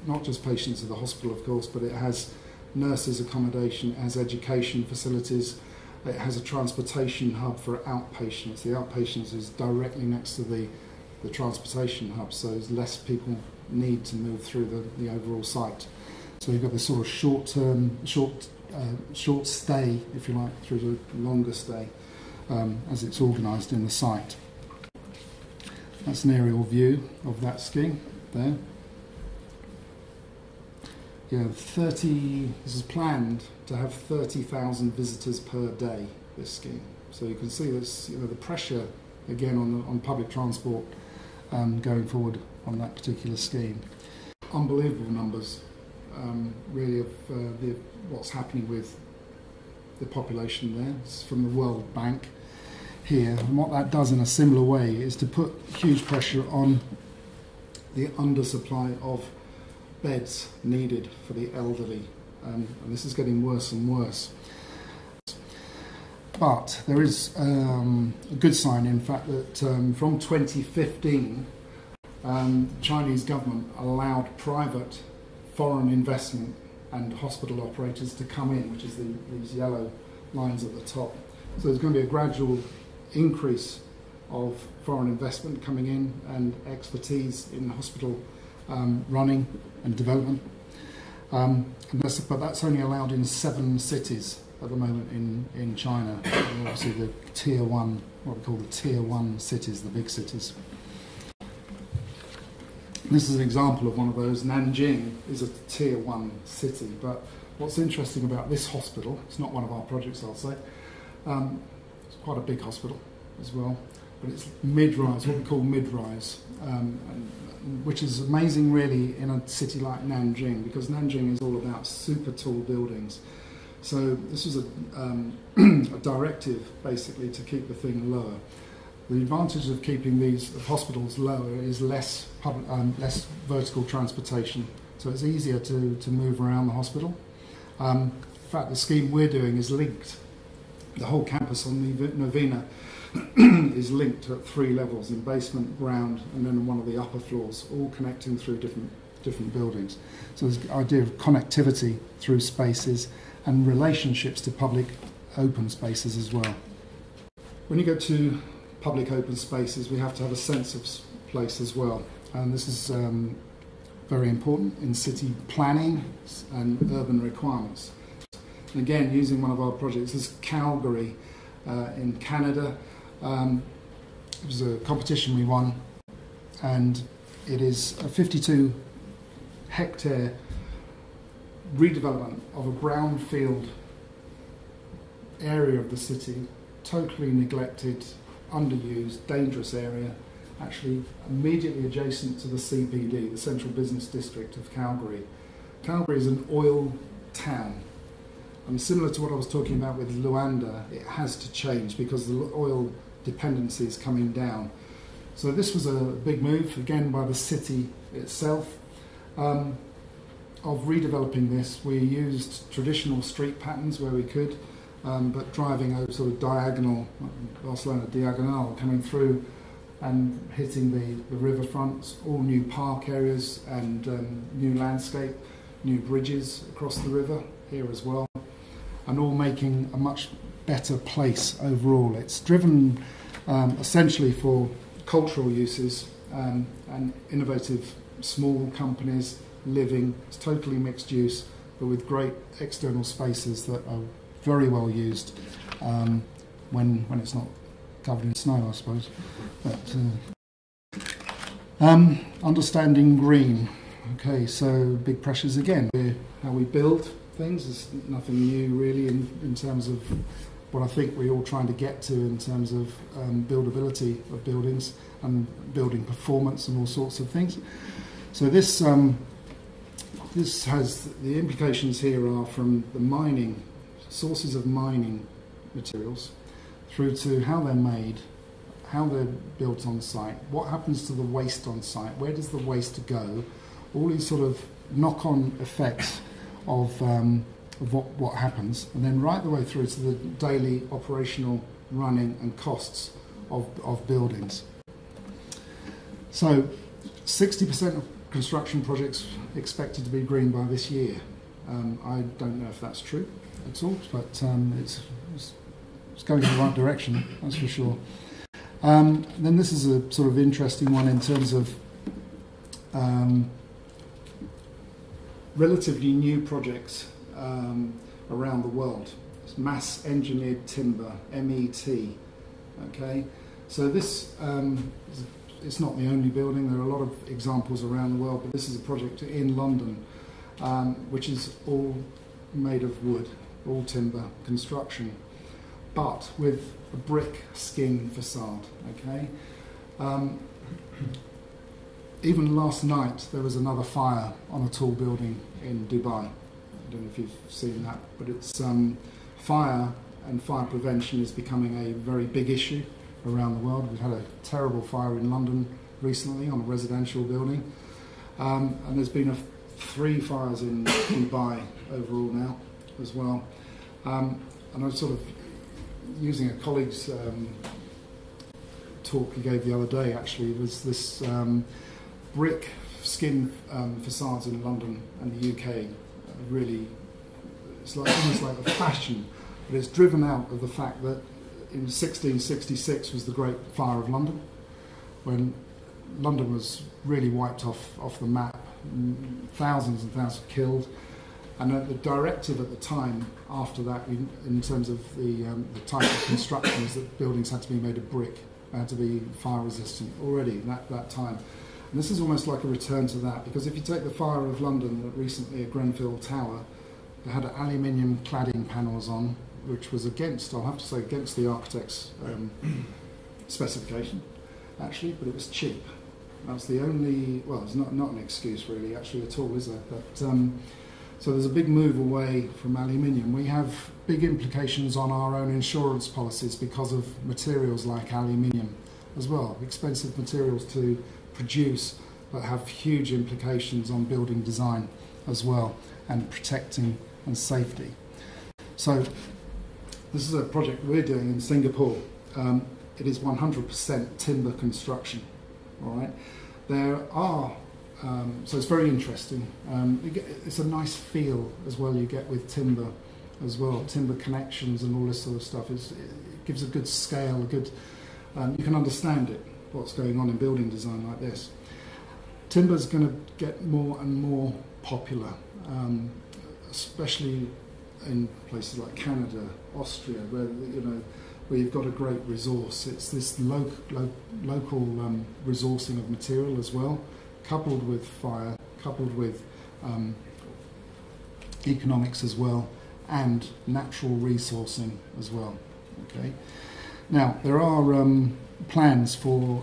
not just patients at the hospital, of course, but it has nurses' accommodation, it has education facilities, it has a transportation hub for outpatients. The outpatients is directly next to the transportation hub, so there's less people need to move through the overall site. So you've got this sort of short stay, if you like, through the longer stay, as it's organised in the site. That's an aerial view of that scheme there. This is planned to have 30,000 visitors per day, this scheme. So you can see this, the pressure again on public transport going forward on that particular scheme. Unbelievable numbers, really, of what's happening with the population there. It's from the World Bank here, and what that does in a similar way is to put huge pressure on the undersupply of beds needed for the elderly, and this is getting worse and worse. But there is a good sign, in fact, that from 2015 the Chinese government allowed private foreign investment and hospital operators to come in, which is these yellow lines at the top. So there's going to be a gradual increase of foreign investment coming in and expertise in hospital running and development. But that's only allowed in 7 cities at the moment in China. Obviously the tier 1, what we call the tier 1 cities, the big cities. This is an example of one of those. Nanjing is a tier 1 city, but what's interesting about this hospital, it's not one of our projects, I'll say, it's quite a big hospital as well, but it's mid-rise, what we call mid-rise, which is amazing really in a city like Nanjing, because Nanjing is all about super tall buildings. So this was a directive basically to keep the thing lower. The advantage of keeping these hospitals lower is less vertical transportation, so it's easier to move around the hospital. In fact, the scheme we're doing is linked. The whole campus on Novena is linked at 3 levels, in basement, ground, and then one of the upper floors, all connecting through different buildings. So there's the idea of connectivity through spaces and relationships to public open spaces as well. When you go to public open spaces, we have to have a sense of place as well, and this is very important in city planning and urban requirements. And again, using one of our projects, this is Calgary in Canada. It was a competition we won, and it is a 52 hectare redevelopment of a brownfield area of the city, totally neglected, underused, dangerous area, actually immediately adjacent to the CBD, the Central Business District of Calgary. Calgary is an oil town, and similar to what I was talking about with Luanda, it has to change because the oil dependency is coming down. So this was a big move, again by the city itself, of redeveloping this. We used traditional street patterns where we could, but driving a sort of diagonal, Barcelona diagonal, coming through and hitting the riverfronts, all new park areas and new landscape, new bridges across the river here as well, and all making a much better place overall. It's driven essentially for cultural uses and innovative small companies living. It's totally mixed use, but with great external spaces that are very well used when it's not covered in snow, I suppose. But understanding green. Okay, so big pressures again. How we build things is nothing new really in terms of what I think we're all trying to get to in terms of buildability of buildings and building performance and all sorts of things. So this has, the implications here are from the mining, sources of mining materials, through to how they're made, how they're built on site, what happens to the waste on site, where does the waste go, all these sort of knock-on effects of what happens, and then right the way through to the daily operational running and costs of buildings. So 60% of construction projects expected to be green by this year. I don't know if that's true at all, but it's going in the right direction, that's for sure. Then this is a sort of interesting one in terms of relatively new projects around the world. It's mass engineered timber, MET. Okay, so this it's not the only building. There are a lot of examples around the world, but this is a project in London, which is all made of wood, all timber construction, but with a brick skin facade. Okay. Even last night there was another fire on a tall building in Dubai. I don't know if you've seen that, but it's fire and fire prevention is becoming a very big issue around the world. We've had a terrible fire in London recently on a residential building, and there's been 3 fires in Dubai overall now as well. And I was sort of using a colleague's talk he gave the other day, actually, was this brick skin facades in London and the UK. Really, it's like almost like a fashion, but it's driven out of the fact that in 1666 was the Great Fire of London, when London was really wiped off the map, thousands and thousands killed, and the directive at the time after that, in terms of the type of construction, is that buildings had to be made of brick, had to be fire resistant already at that time. And this is almost like a return to that, because if you take the fire of London recently at Grenfell Tower, They had aluminium cladding panels on, which was against, I'll have to say, against the architect's specification, actually, but it was cheap. That's the only, well, it's not an excuse really, actually, at all, is there? But, so there's a big move away from aluminium. We have big implications on our own insurance policies because of materials like aluminium as well. Expensive materials to produce, but have huge implications on building design as well, and protecting and safety. So this is a project we're doing in Singapore. It is 100% timber construction. All right, there are, so it's very interesting. It's a nice feel as well you get with timber as well, timber connections and all this sort of stuff. It gives a good scale, a good, you can understand it, what's going on in building design like this. Timber's going to get more and more popular, especially in places like Canada, Austria, where where you've got a great resource. It's this local resourcing of material as well, coupled with fire, coupled with economics as well, and natural resourcing as well. Okay. Now there are plans for.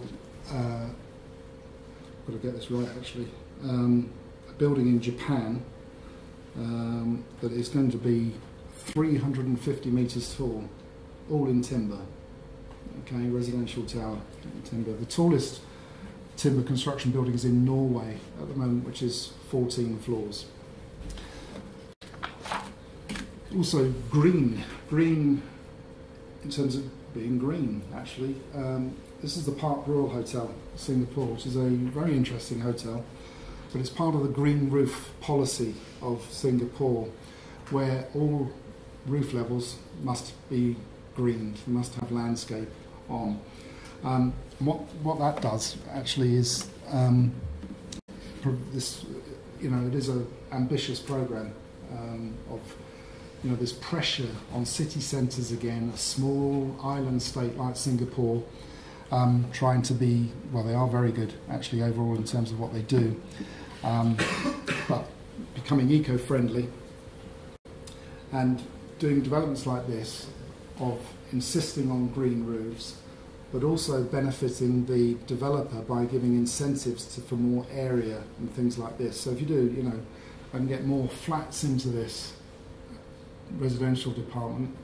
Got to get this right actually. A building in Japan that is going to be 350 metres tall, all in timber. Okay, residential tower in timber. The tallest timber construction building is in Norway at the moment, which is 14 floors. Also green in terms of being green actually. This is the Park Royal Hotel, Singapore, which is a very interesting hotel, but it's part of the green roof policy of Singapore, where all roof levels must be greened, must have landscape on. What that does actually is this, it is an ambitious program of this pressure on city centres again, a small island state like Singapore. Trying to be, well, they are very good actually overall in terms of what they do, but becoming eco-friendly and doing developments like this of insisting on green roofs, but also benefiting the developer by giving incentives for more area and things like this. So if you do, I can get more flats into this residential department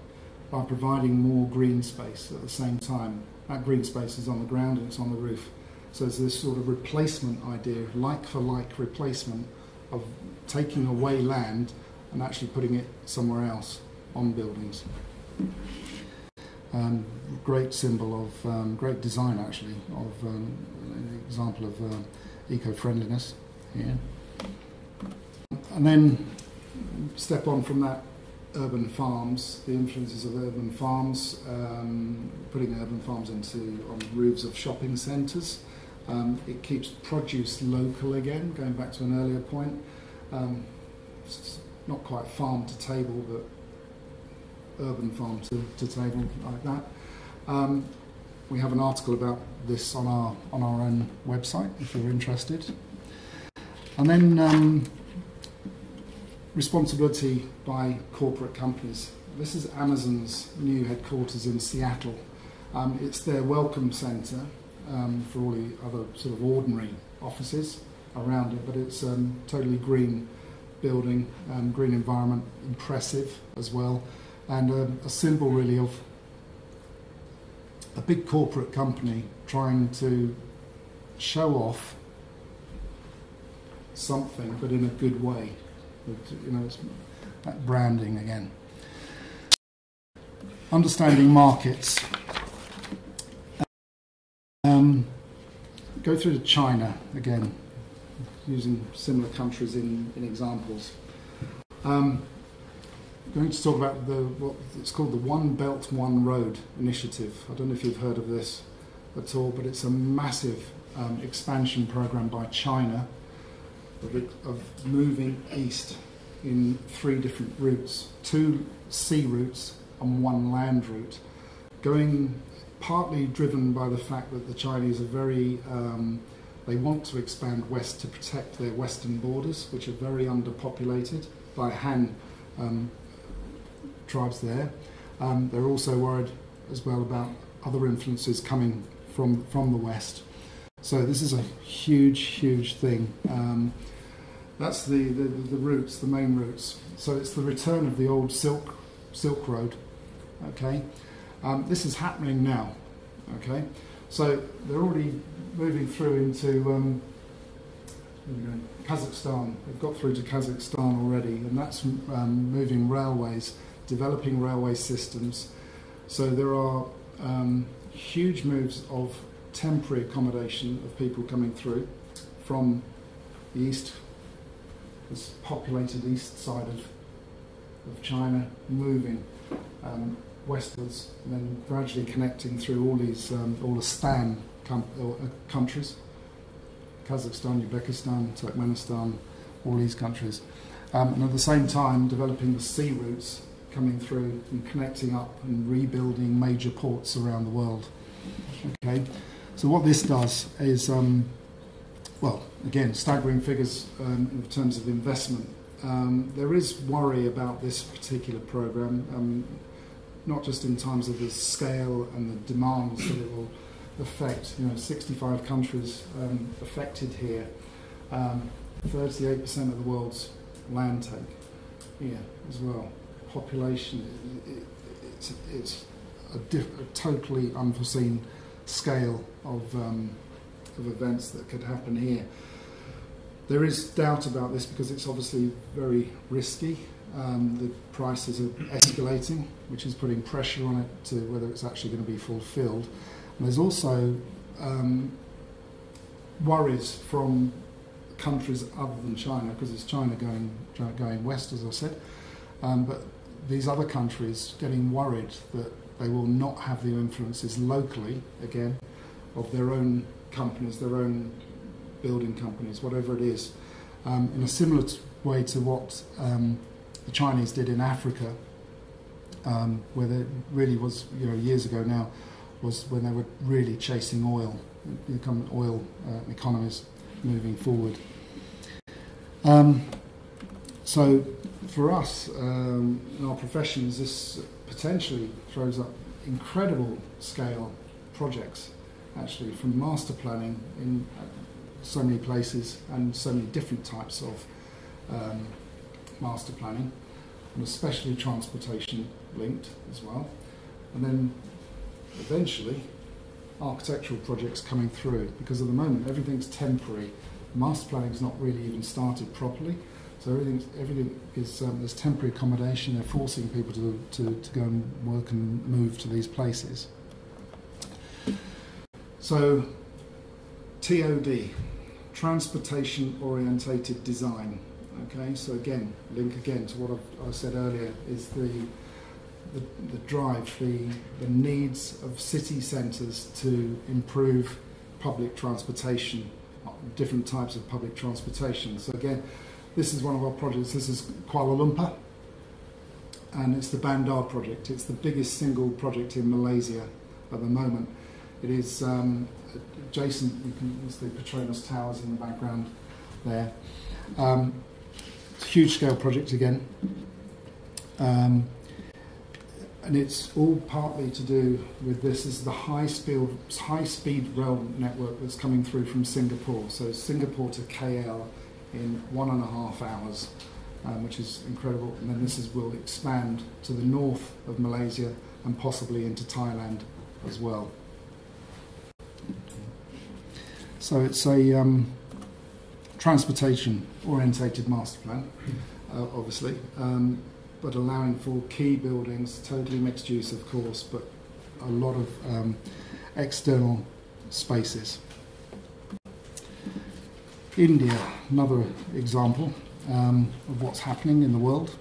by providing more green space at the same time. That green space is on the ground and it's on the roof. So it's this sort of replacement idea, like for like replacement of taking away land and actually putting it somewhere else on buildings. Great symbol of, great design actually, of an example of eco-friendliness here. And then step on from that, urban farms, the influences of urban farms, putting urban farms on roofs of shopping centres. It keeps produce local again, going back to an earlier point. It's not quite farm to table, but urban farm to table like that. We have an article about this on our own website if you're interested. And then responsibility by corporate companies. This is Amazon's new headquarters in Seattle. It's their welcome centre for all the other sort of ordinary offices around it, but it's a totally green building, green environment, impressive as well, and a symbol really of a big corporate company trying to show off something, but in a good way. It's that branding again. Understanding markets. Go through to China again, using similar countries in examples. Going to talk about what it's called the One Belt, One Road initiative. I don't know if you've heard of this at all, but it's a massive expansion program by China of moving east in 3 different routes, 2 sea routes and 1 land route, going partly driven by the fact that the Chinese are very, they want to expand west to protect their western borders, which are very underpopulated by Han tribes there. They're also worried as well about other influences coming from the west. So this is a huge thing. That's the routes, the main routes. So it's the return of the old Silk Road. Okay, this is happening now. Okay, so they're already moving through into Kazakhstan. They've got through to Kazakhstan already, and that's moving railways, developing railway systems. So there are huge moves of temporary accommodation of people coming through from the east, this populated east side of China, moving westwards, and then gradually connecting through all these all the Stan countries, Kazakhstan, Uzbekistan, Turkmenistan, all these countries, and at the same time developing the sea routes coming through and connecting up and rebuilding major ports around the world. Okay, so what this does is, well, again, staggering figures in terms of investment. There is worry about this particular program, not just in terms of the scale and the demands that it will affect. 65 countries affected here, 38% of the world's land take here as well. Population, it's a totally unforeseen scale of events that could happen here. There is doubt about this because it's obviously very risky. The prices are escalating, which is putting pressure on it to whether it's actually going to be fulfilled. And there's also worries from countries other than China, because it's China going west, as I said, but these other countries getting worried that they will not have the influences locally, again, of their own companies, their own building companies, whatever it is, in a similar way to what the Chinese did in Africa, where there really was, years ago now, was when they were really chasing oil, become oil economies moving forward. So for us, in our professions, this potentially throws up incredible scale projects, actually, from master planning in so many places and so many different types of master planning, and especially transportation linked as well. And then eventually architectural projects coming through, because at the moment everything's temporary. Master planning's not really even started properly, so everything is there's temporary accommodation. They're forcing people to go and work and move to these places. So TOD, transportation orientated design. Okay, so again, link again to what I said earlier, is the drive, the needs of city centres to improve public transportation, different types of public transportation. So again, this is one of our projects. This is Kuala Lumpur, and it's the Bandar project. It's the biggest single project in Malaysia at the moment. It is adjacent, there's the Petronas Towers in the background there. It's a huge scale project again. And it's all partly to do with this is the high speed rail network that's coming through from Singapore. So Singapore to KL in 1.5 hours, which is incredible. And then this will expand to the north of Malaysia and possibly into Thailand as well. So it's a transportation orientated master plan, obviously. But allowing for key buildings, totally mixed use of course, but a lot of external spaces. India, another example of what's happening in the world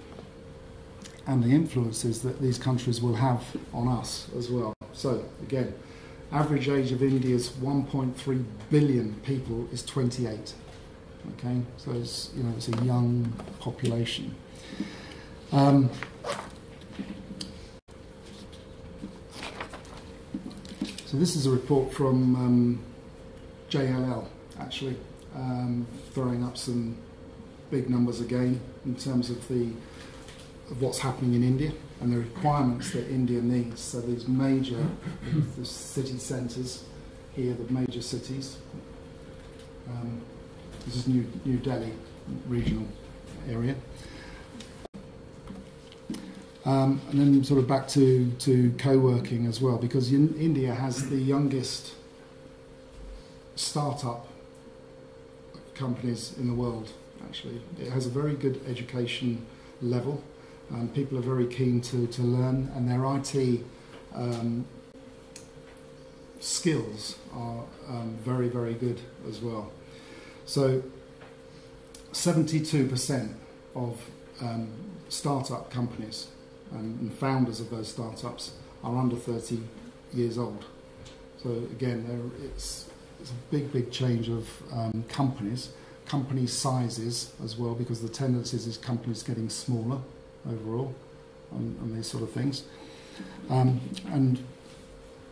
and the influences that these countries will have on us as well. So again, average age of India's 1.3 billion people is 28. Okay, so it's, it's a young population. So this is a report from JLL, actually, throwing up some big numbers again in terms of the of what's happening in India and the requirements that India needs. So these major the city centres here, the major cities. This is New Delhi regional area. And then sort of back to co-working as well, because India has the youngest startup companies in the world, actually. It has a very good education level, and people are very keen to learn, and their IT skills are very, very good as well. So 72% of startup companies and founders of those startups are under 30 years old. So again, it's a big change of company sizes as well, because the tendency is companies getting smaller overall on these sort of things. And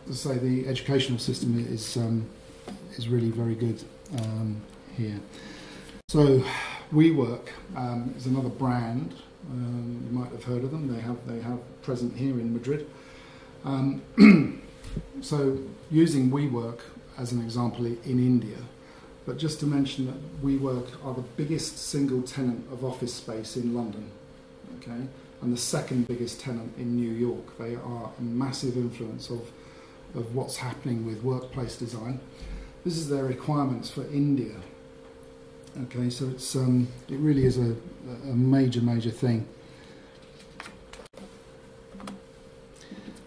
as I say, the educational system is really very good here. So WeWork is another brand. You might have heard of them. They have present here in Madrid. So using WeWork as an example in India, but just to mention that WeWork are the biggest single tenant of office space in London, okay, and the second biggest tenant in New York. They are a massive influence of what's happening with workplace design. This is their requirements for India. Okay, so it really is a major thing.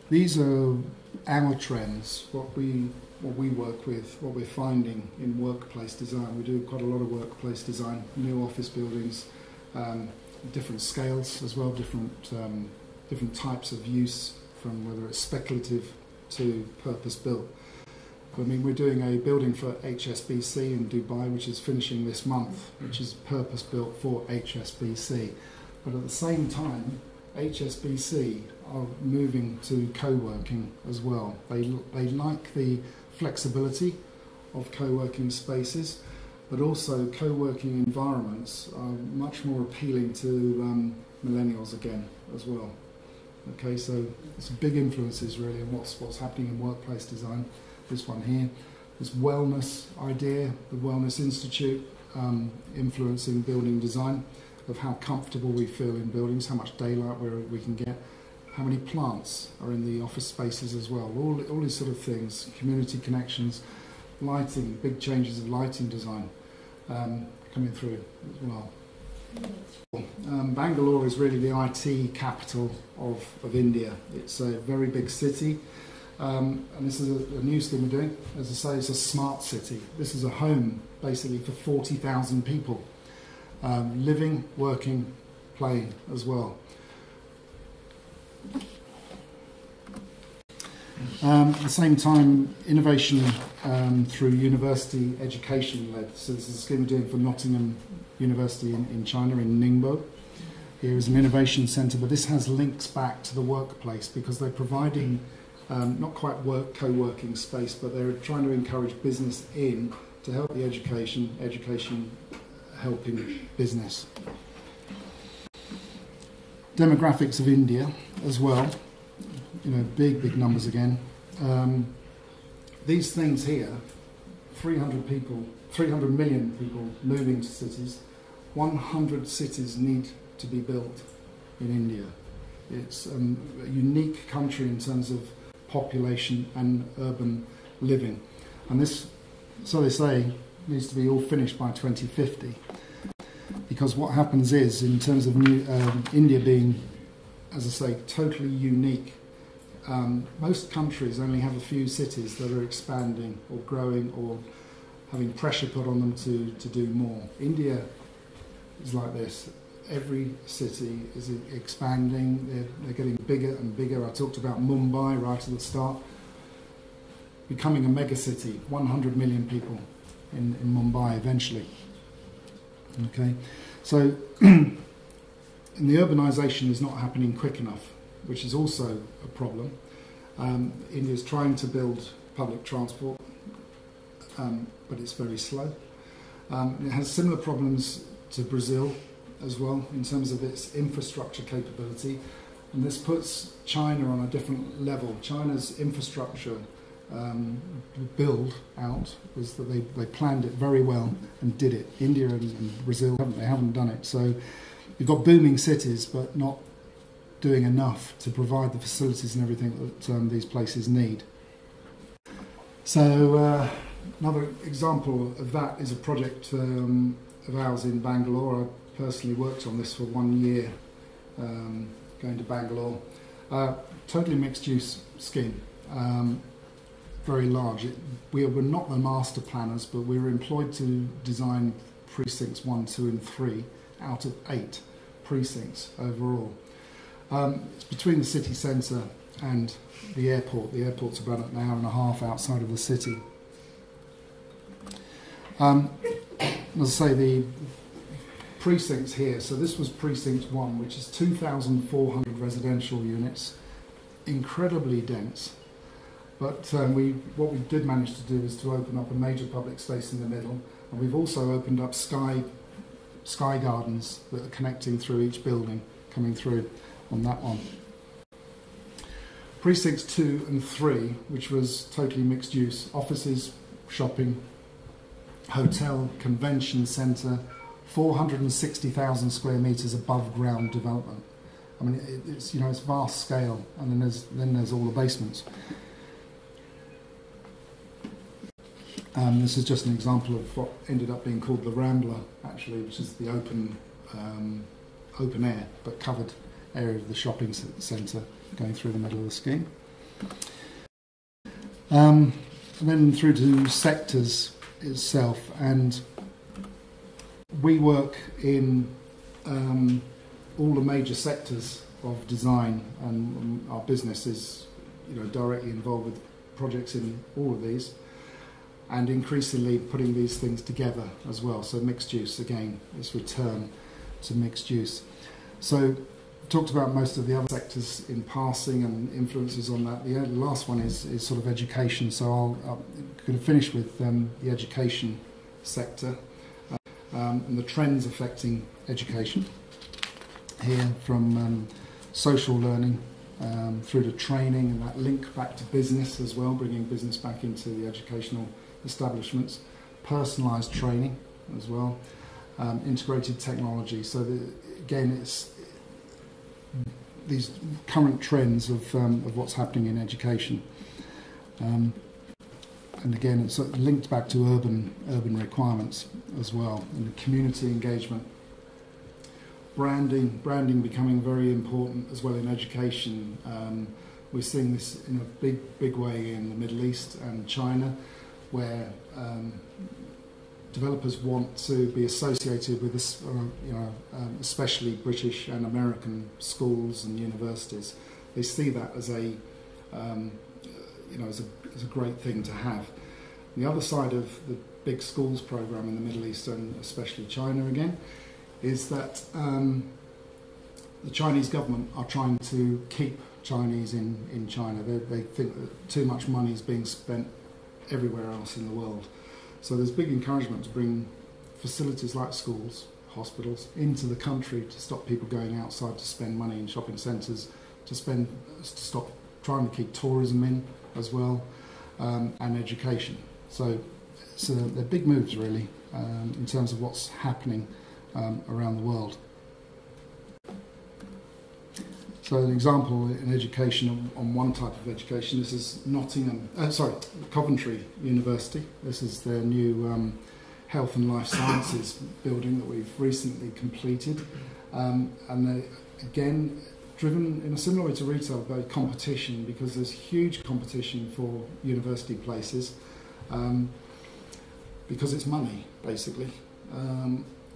These are our trends, what we work with, what we're finding in workplace design. We do quite a lot of workplace design, new office buildings, different scales as well, different types of use, from whether it's speculative to purpose-built. I mean, we're doing a building for HSBC in Dubai, which is finishing this month, which is purpose-built for HSBC. But at the same time, HSBC are moving to co-working as well. They like the flexibility of co-working spaces, but also co-working environments are much more appealing to millennials again as well. Okay, so it's big influences really in what's happening in workplace design. This one here, this wellness idea, the Wellness Institute influencing building design, of how comfortable we feel in buildings, how much daylight we can get, how many plants are in the office spaces as well, all these sort of things, community connections, lighting, big changes of lighting design coming through as well. Bangalore is really the IT capital of India. It's a very big city. And this is a new scheme we're doing. As I say, it's a smart city. This is a home, basically, for 40,000 people. Living, working, playing as well. At the same time, innovation through university education led. So this is a scheme we're doing for Nottingham University in China, in Ningbo. Here is an innovation centre, but this has links back to the workplace, because they're providing not quite co-working space, but they're trying to encourage business in to help the education helping business. Demographics of India as well, big numbers again. These things here, 300 million people moving to cities, 100 cities need to be built in India. It's a unique country in terms of population and urban living, and this, so they say, needs to be all finished by 2050, because what happens is, in terms of India being, as I say, totally unique, most countries only have a few cities that are expanding or growing or having pressure put on them to do more. India is like this. Every city is expanding, they're getting bigger and bigger. I talked about Mumbai right at the start, becoming a mega city, 100 million people in Mumbai eventually. Okay, so and the urbanisation is not happening quick enough, which is also a problem. India is trying to build public transport, but it's very slow. It has similar problems to Brazil as well in terms of its infrastructure capability, and this puts China on a different level. China's infrastructure build out was that they planned it very well and did it. India and Brazil haven't done it. So you've got booming cities, but not doing enough to provide the facilities and everything that these places need. So another example of that is a project of ours in Bangalore. I personally worked on this for 1 year, going to Bangalore. Totally mixed use scheme, very large. We were not the master planners, but we were employed to design precincts 1, 2 and 3 out of 8 precincts overall. It's between the city centre and the airport. The airport's about an hour and a half outside of the city. As I say, the precincts here, so this was precinct 1, which is 2,400 residential units, incredibly dense. But what we did manage to do is to open up a major public space in the middle, and we've also opened up sky gardens that are connecting through each building, coming through on that one. Precincts 2 and 3, which was totally mixed use, offices, shopping, hotel, convention centre, 460,000 square metres above ground development. I mean, it's vast scale, and then there's all the basements. This is just an example of what ended up being called the Rambler, actually, which is the open air but covered area of the shopping centre going through the middle of the scheme. And then through to sectors itself, and we work in all the major sectors of design, and our business is directly involved with projects in all of these, and increasingly putting these things together as well. So mixed use, again, this return to mixed use. So talked about most of the other sectors in passing and influences on that. The last one is sort of education. So I'm going to finish with the education sector and the trends affecting education here, from social learning through to training, and that link back to business as well, bringing business back into the educational establishments, personalised training as well, integrated technology. So again, it's these current trends of what's happening in education, and again it's linked back to urban requirements as well, and community engagement, branding becoming very important as well in education. We're seeing this in a big way in the Middle East and China, where developers want to be associated with this, especially British and American schools and universities. They see that as a great thing to have. The other side of the big schools program in the Middle East, and especially China again, is that the Chinese government are trying to keep Chinese in China. They think that too much money is being spent everywhere else in the world. So there's big encouragement to bring facilities like schools, hospitals into the country, to stop people going outside to spend money in shopping centres, to stop trying to keep tourism in as well, and education. So they're big moves really in terms of what's happening around the world. So an example in education, on one type of education, this is Coventry University. This is their new health and life sciences building that we've recently completed. And they, again, driven in a similar way to retail by competition, because there's huge competition for university places, because it's money, basically.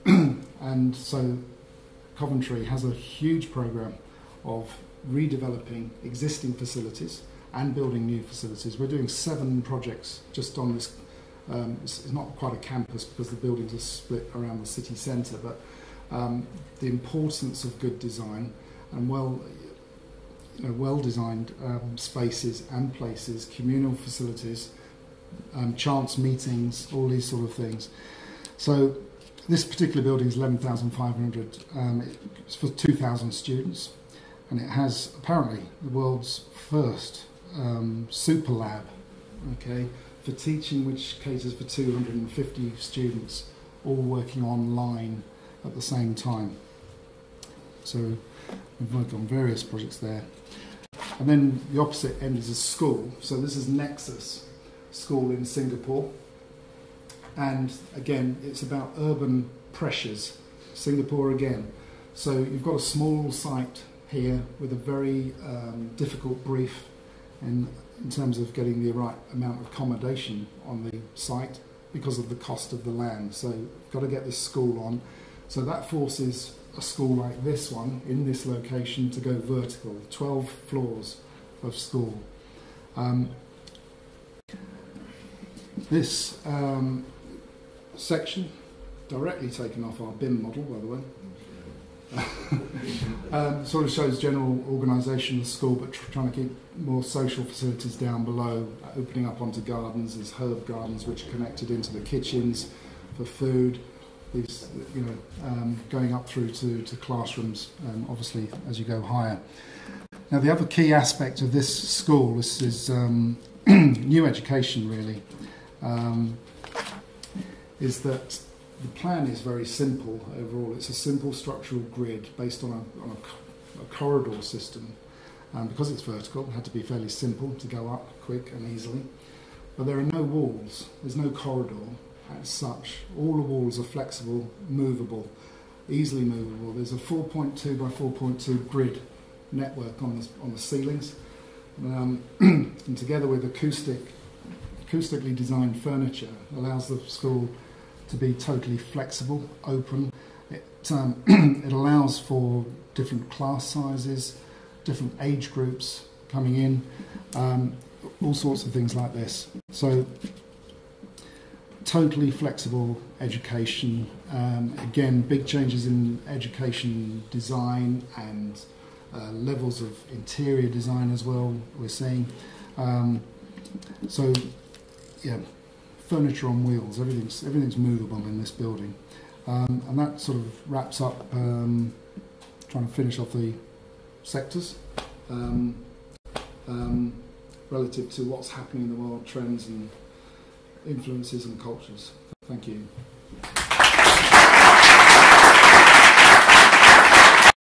And so Coventry has a huge programme of redeveloping existing facilities and building new facilities. We're doing 7 projects just on this. It's not quite a campus because the buildings are split around the city centre, but the importance of good design and well-designed spaces and places, communal facilities, chance meetings, all these sort of things. So This particular building is 11,500. It's for 2,000 students, and it has apparently the world's first super lab, okay, for teaching, which caters for 250 students, all working online at the same time. So we've worked on various projects there. And then the opposite end is a school. So this is Nexus School in Singapore. And again, it's about urban pressures. Singapore again. So you've got a small site here with a very difficult brief in terms of getting the right amount of accommodation on the site because of the cost of the land. So you've got to get this school on. So that forces a school like this one in this location to go vertical, 12 floors of school. This section, directly taken off our BIM model, by the way, sort of shows general organisation of the school, but trying to keep more social facilities down below, opening up onto gardens. There's herb gardens which are connected into the kitchens for food. These, going up through to classrooms, obviously, as you go higher. Now, the other key aspect of this school, this is new education, really, is that the plan is very simple overall. It's a simple structural grid based on a corridor system. Because it's vertical, it had to be fairly simple to go up quick and easily. But there are no walls, there's no corridor as such. All the walls are flexible, movable, easily movable. There's a 4.2 by 4.2 grid network on the ceilings. And together with acoustically designed furniture allows the school to be totally flexible, open. It allows for different class sizes, different age groups coming in, all sorts of things like this. So totally flexible education. Again, big changes in education design and levels of interior design as well, we're seeing. So, yeah, furniture on wheels, everything's movable in this building. And that sort of wraps up, trying to finish off the sectors relative to what's happening in the world, trends and influences and cultures. Thank you.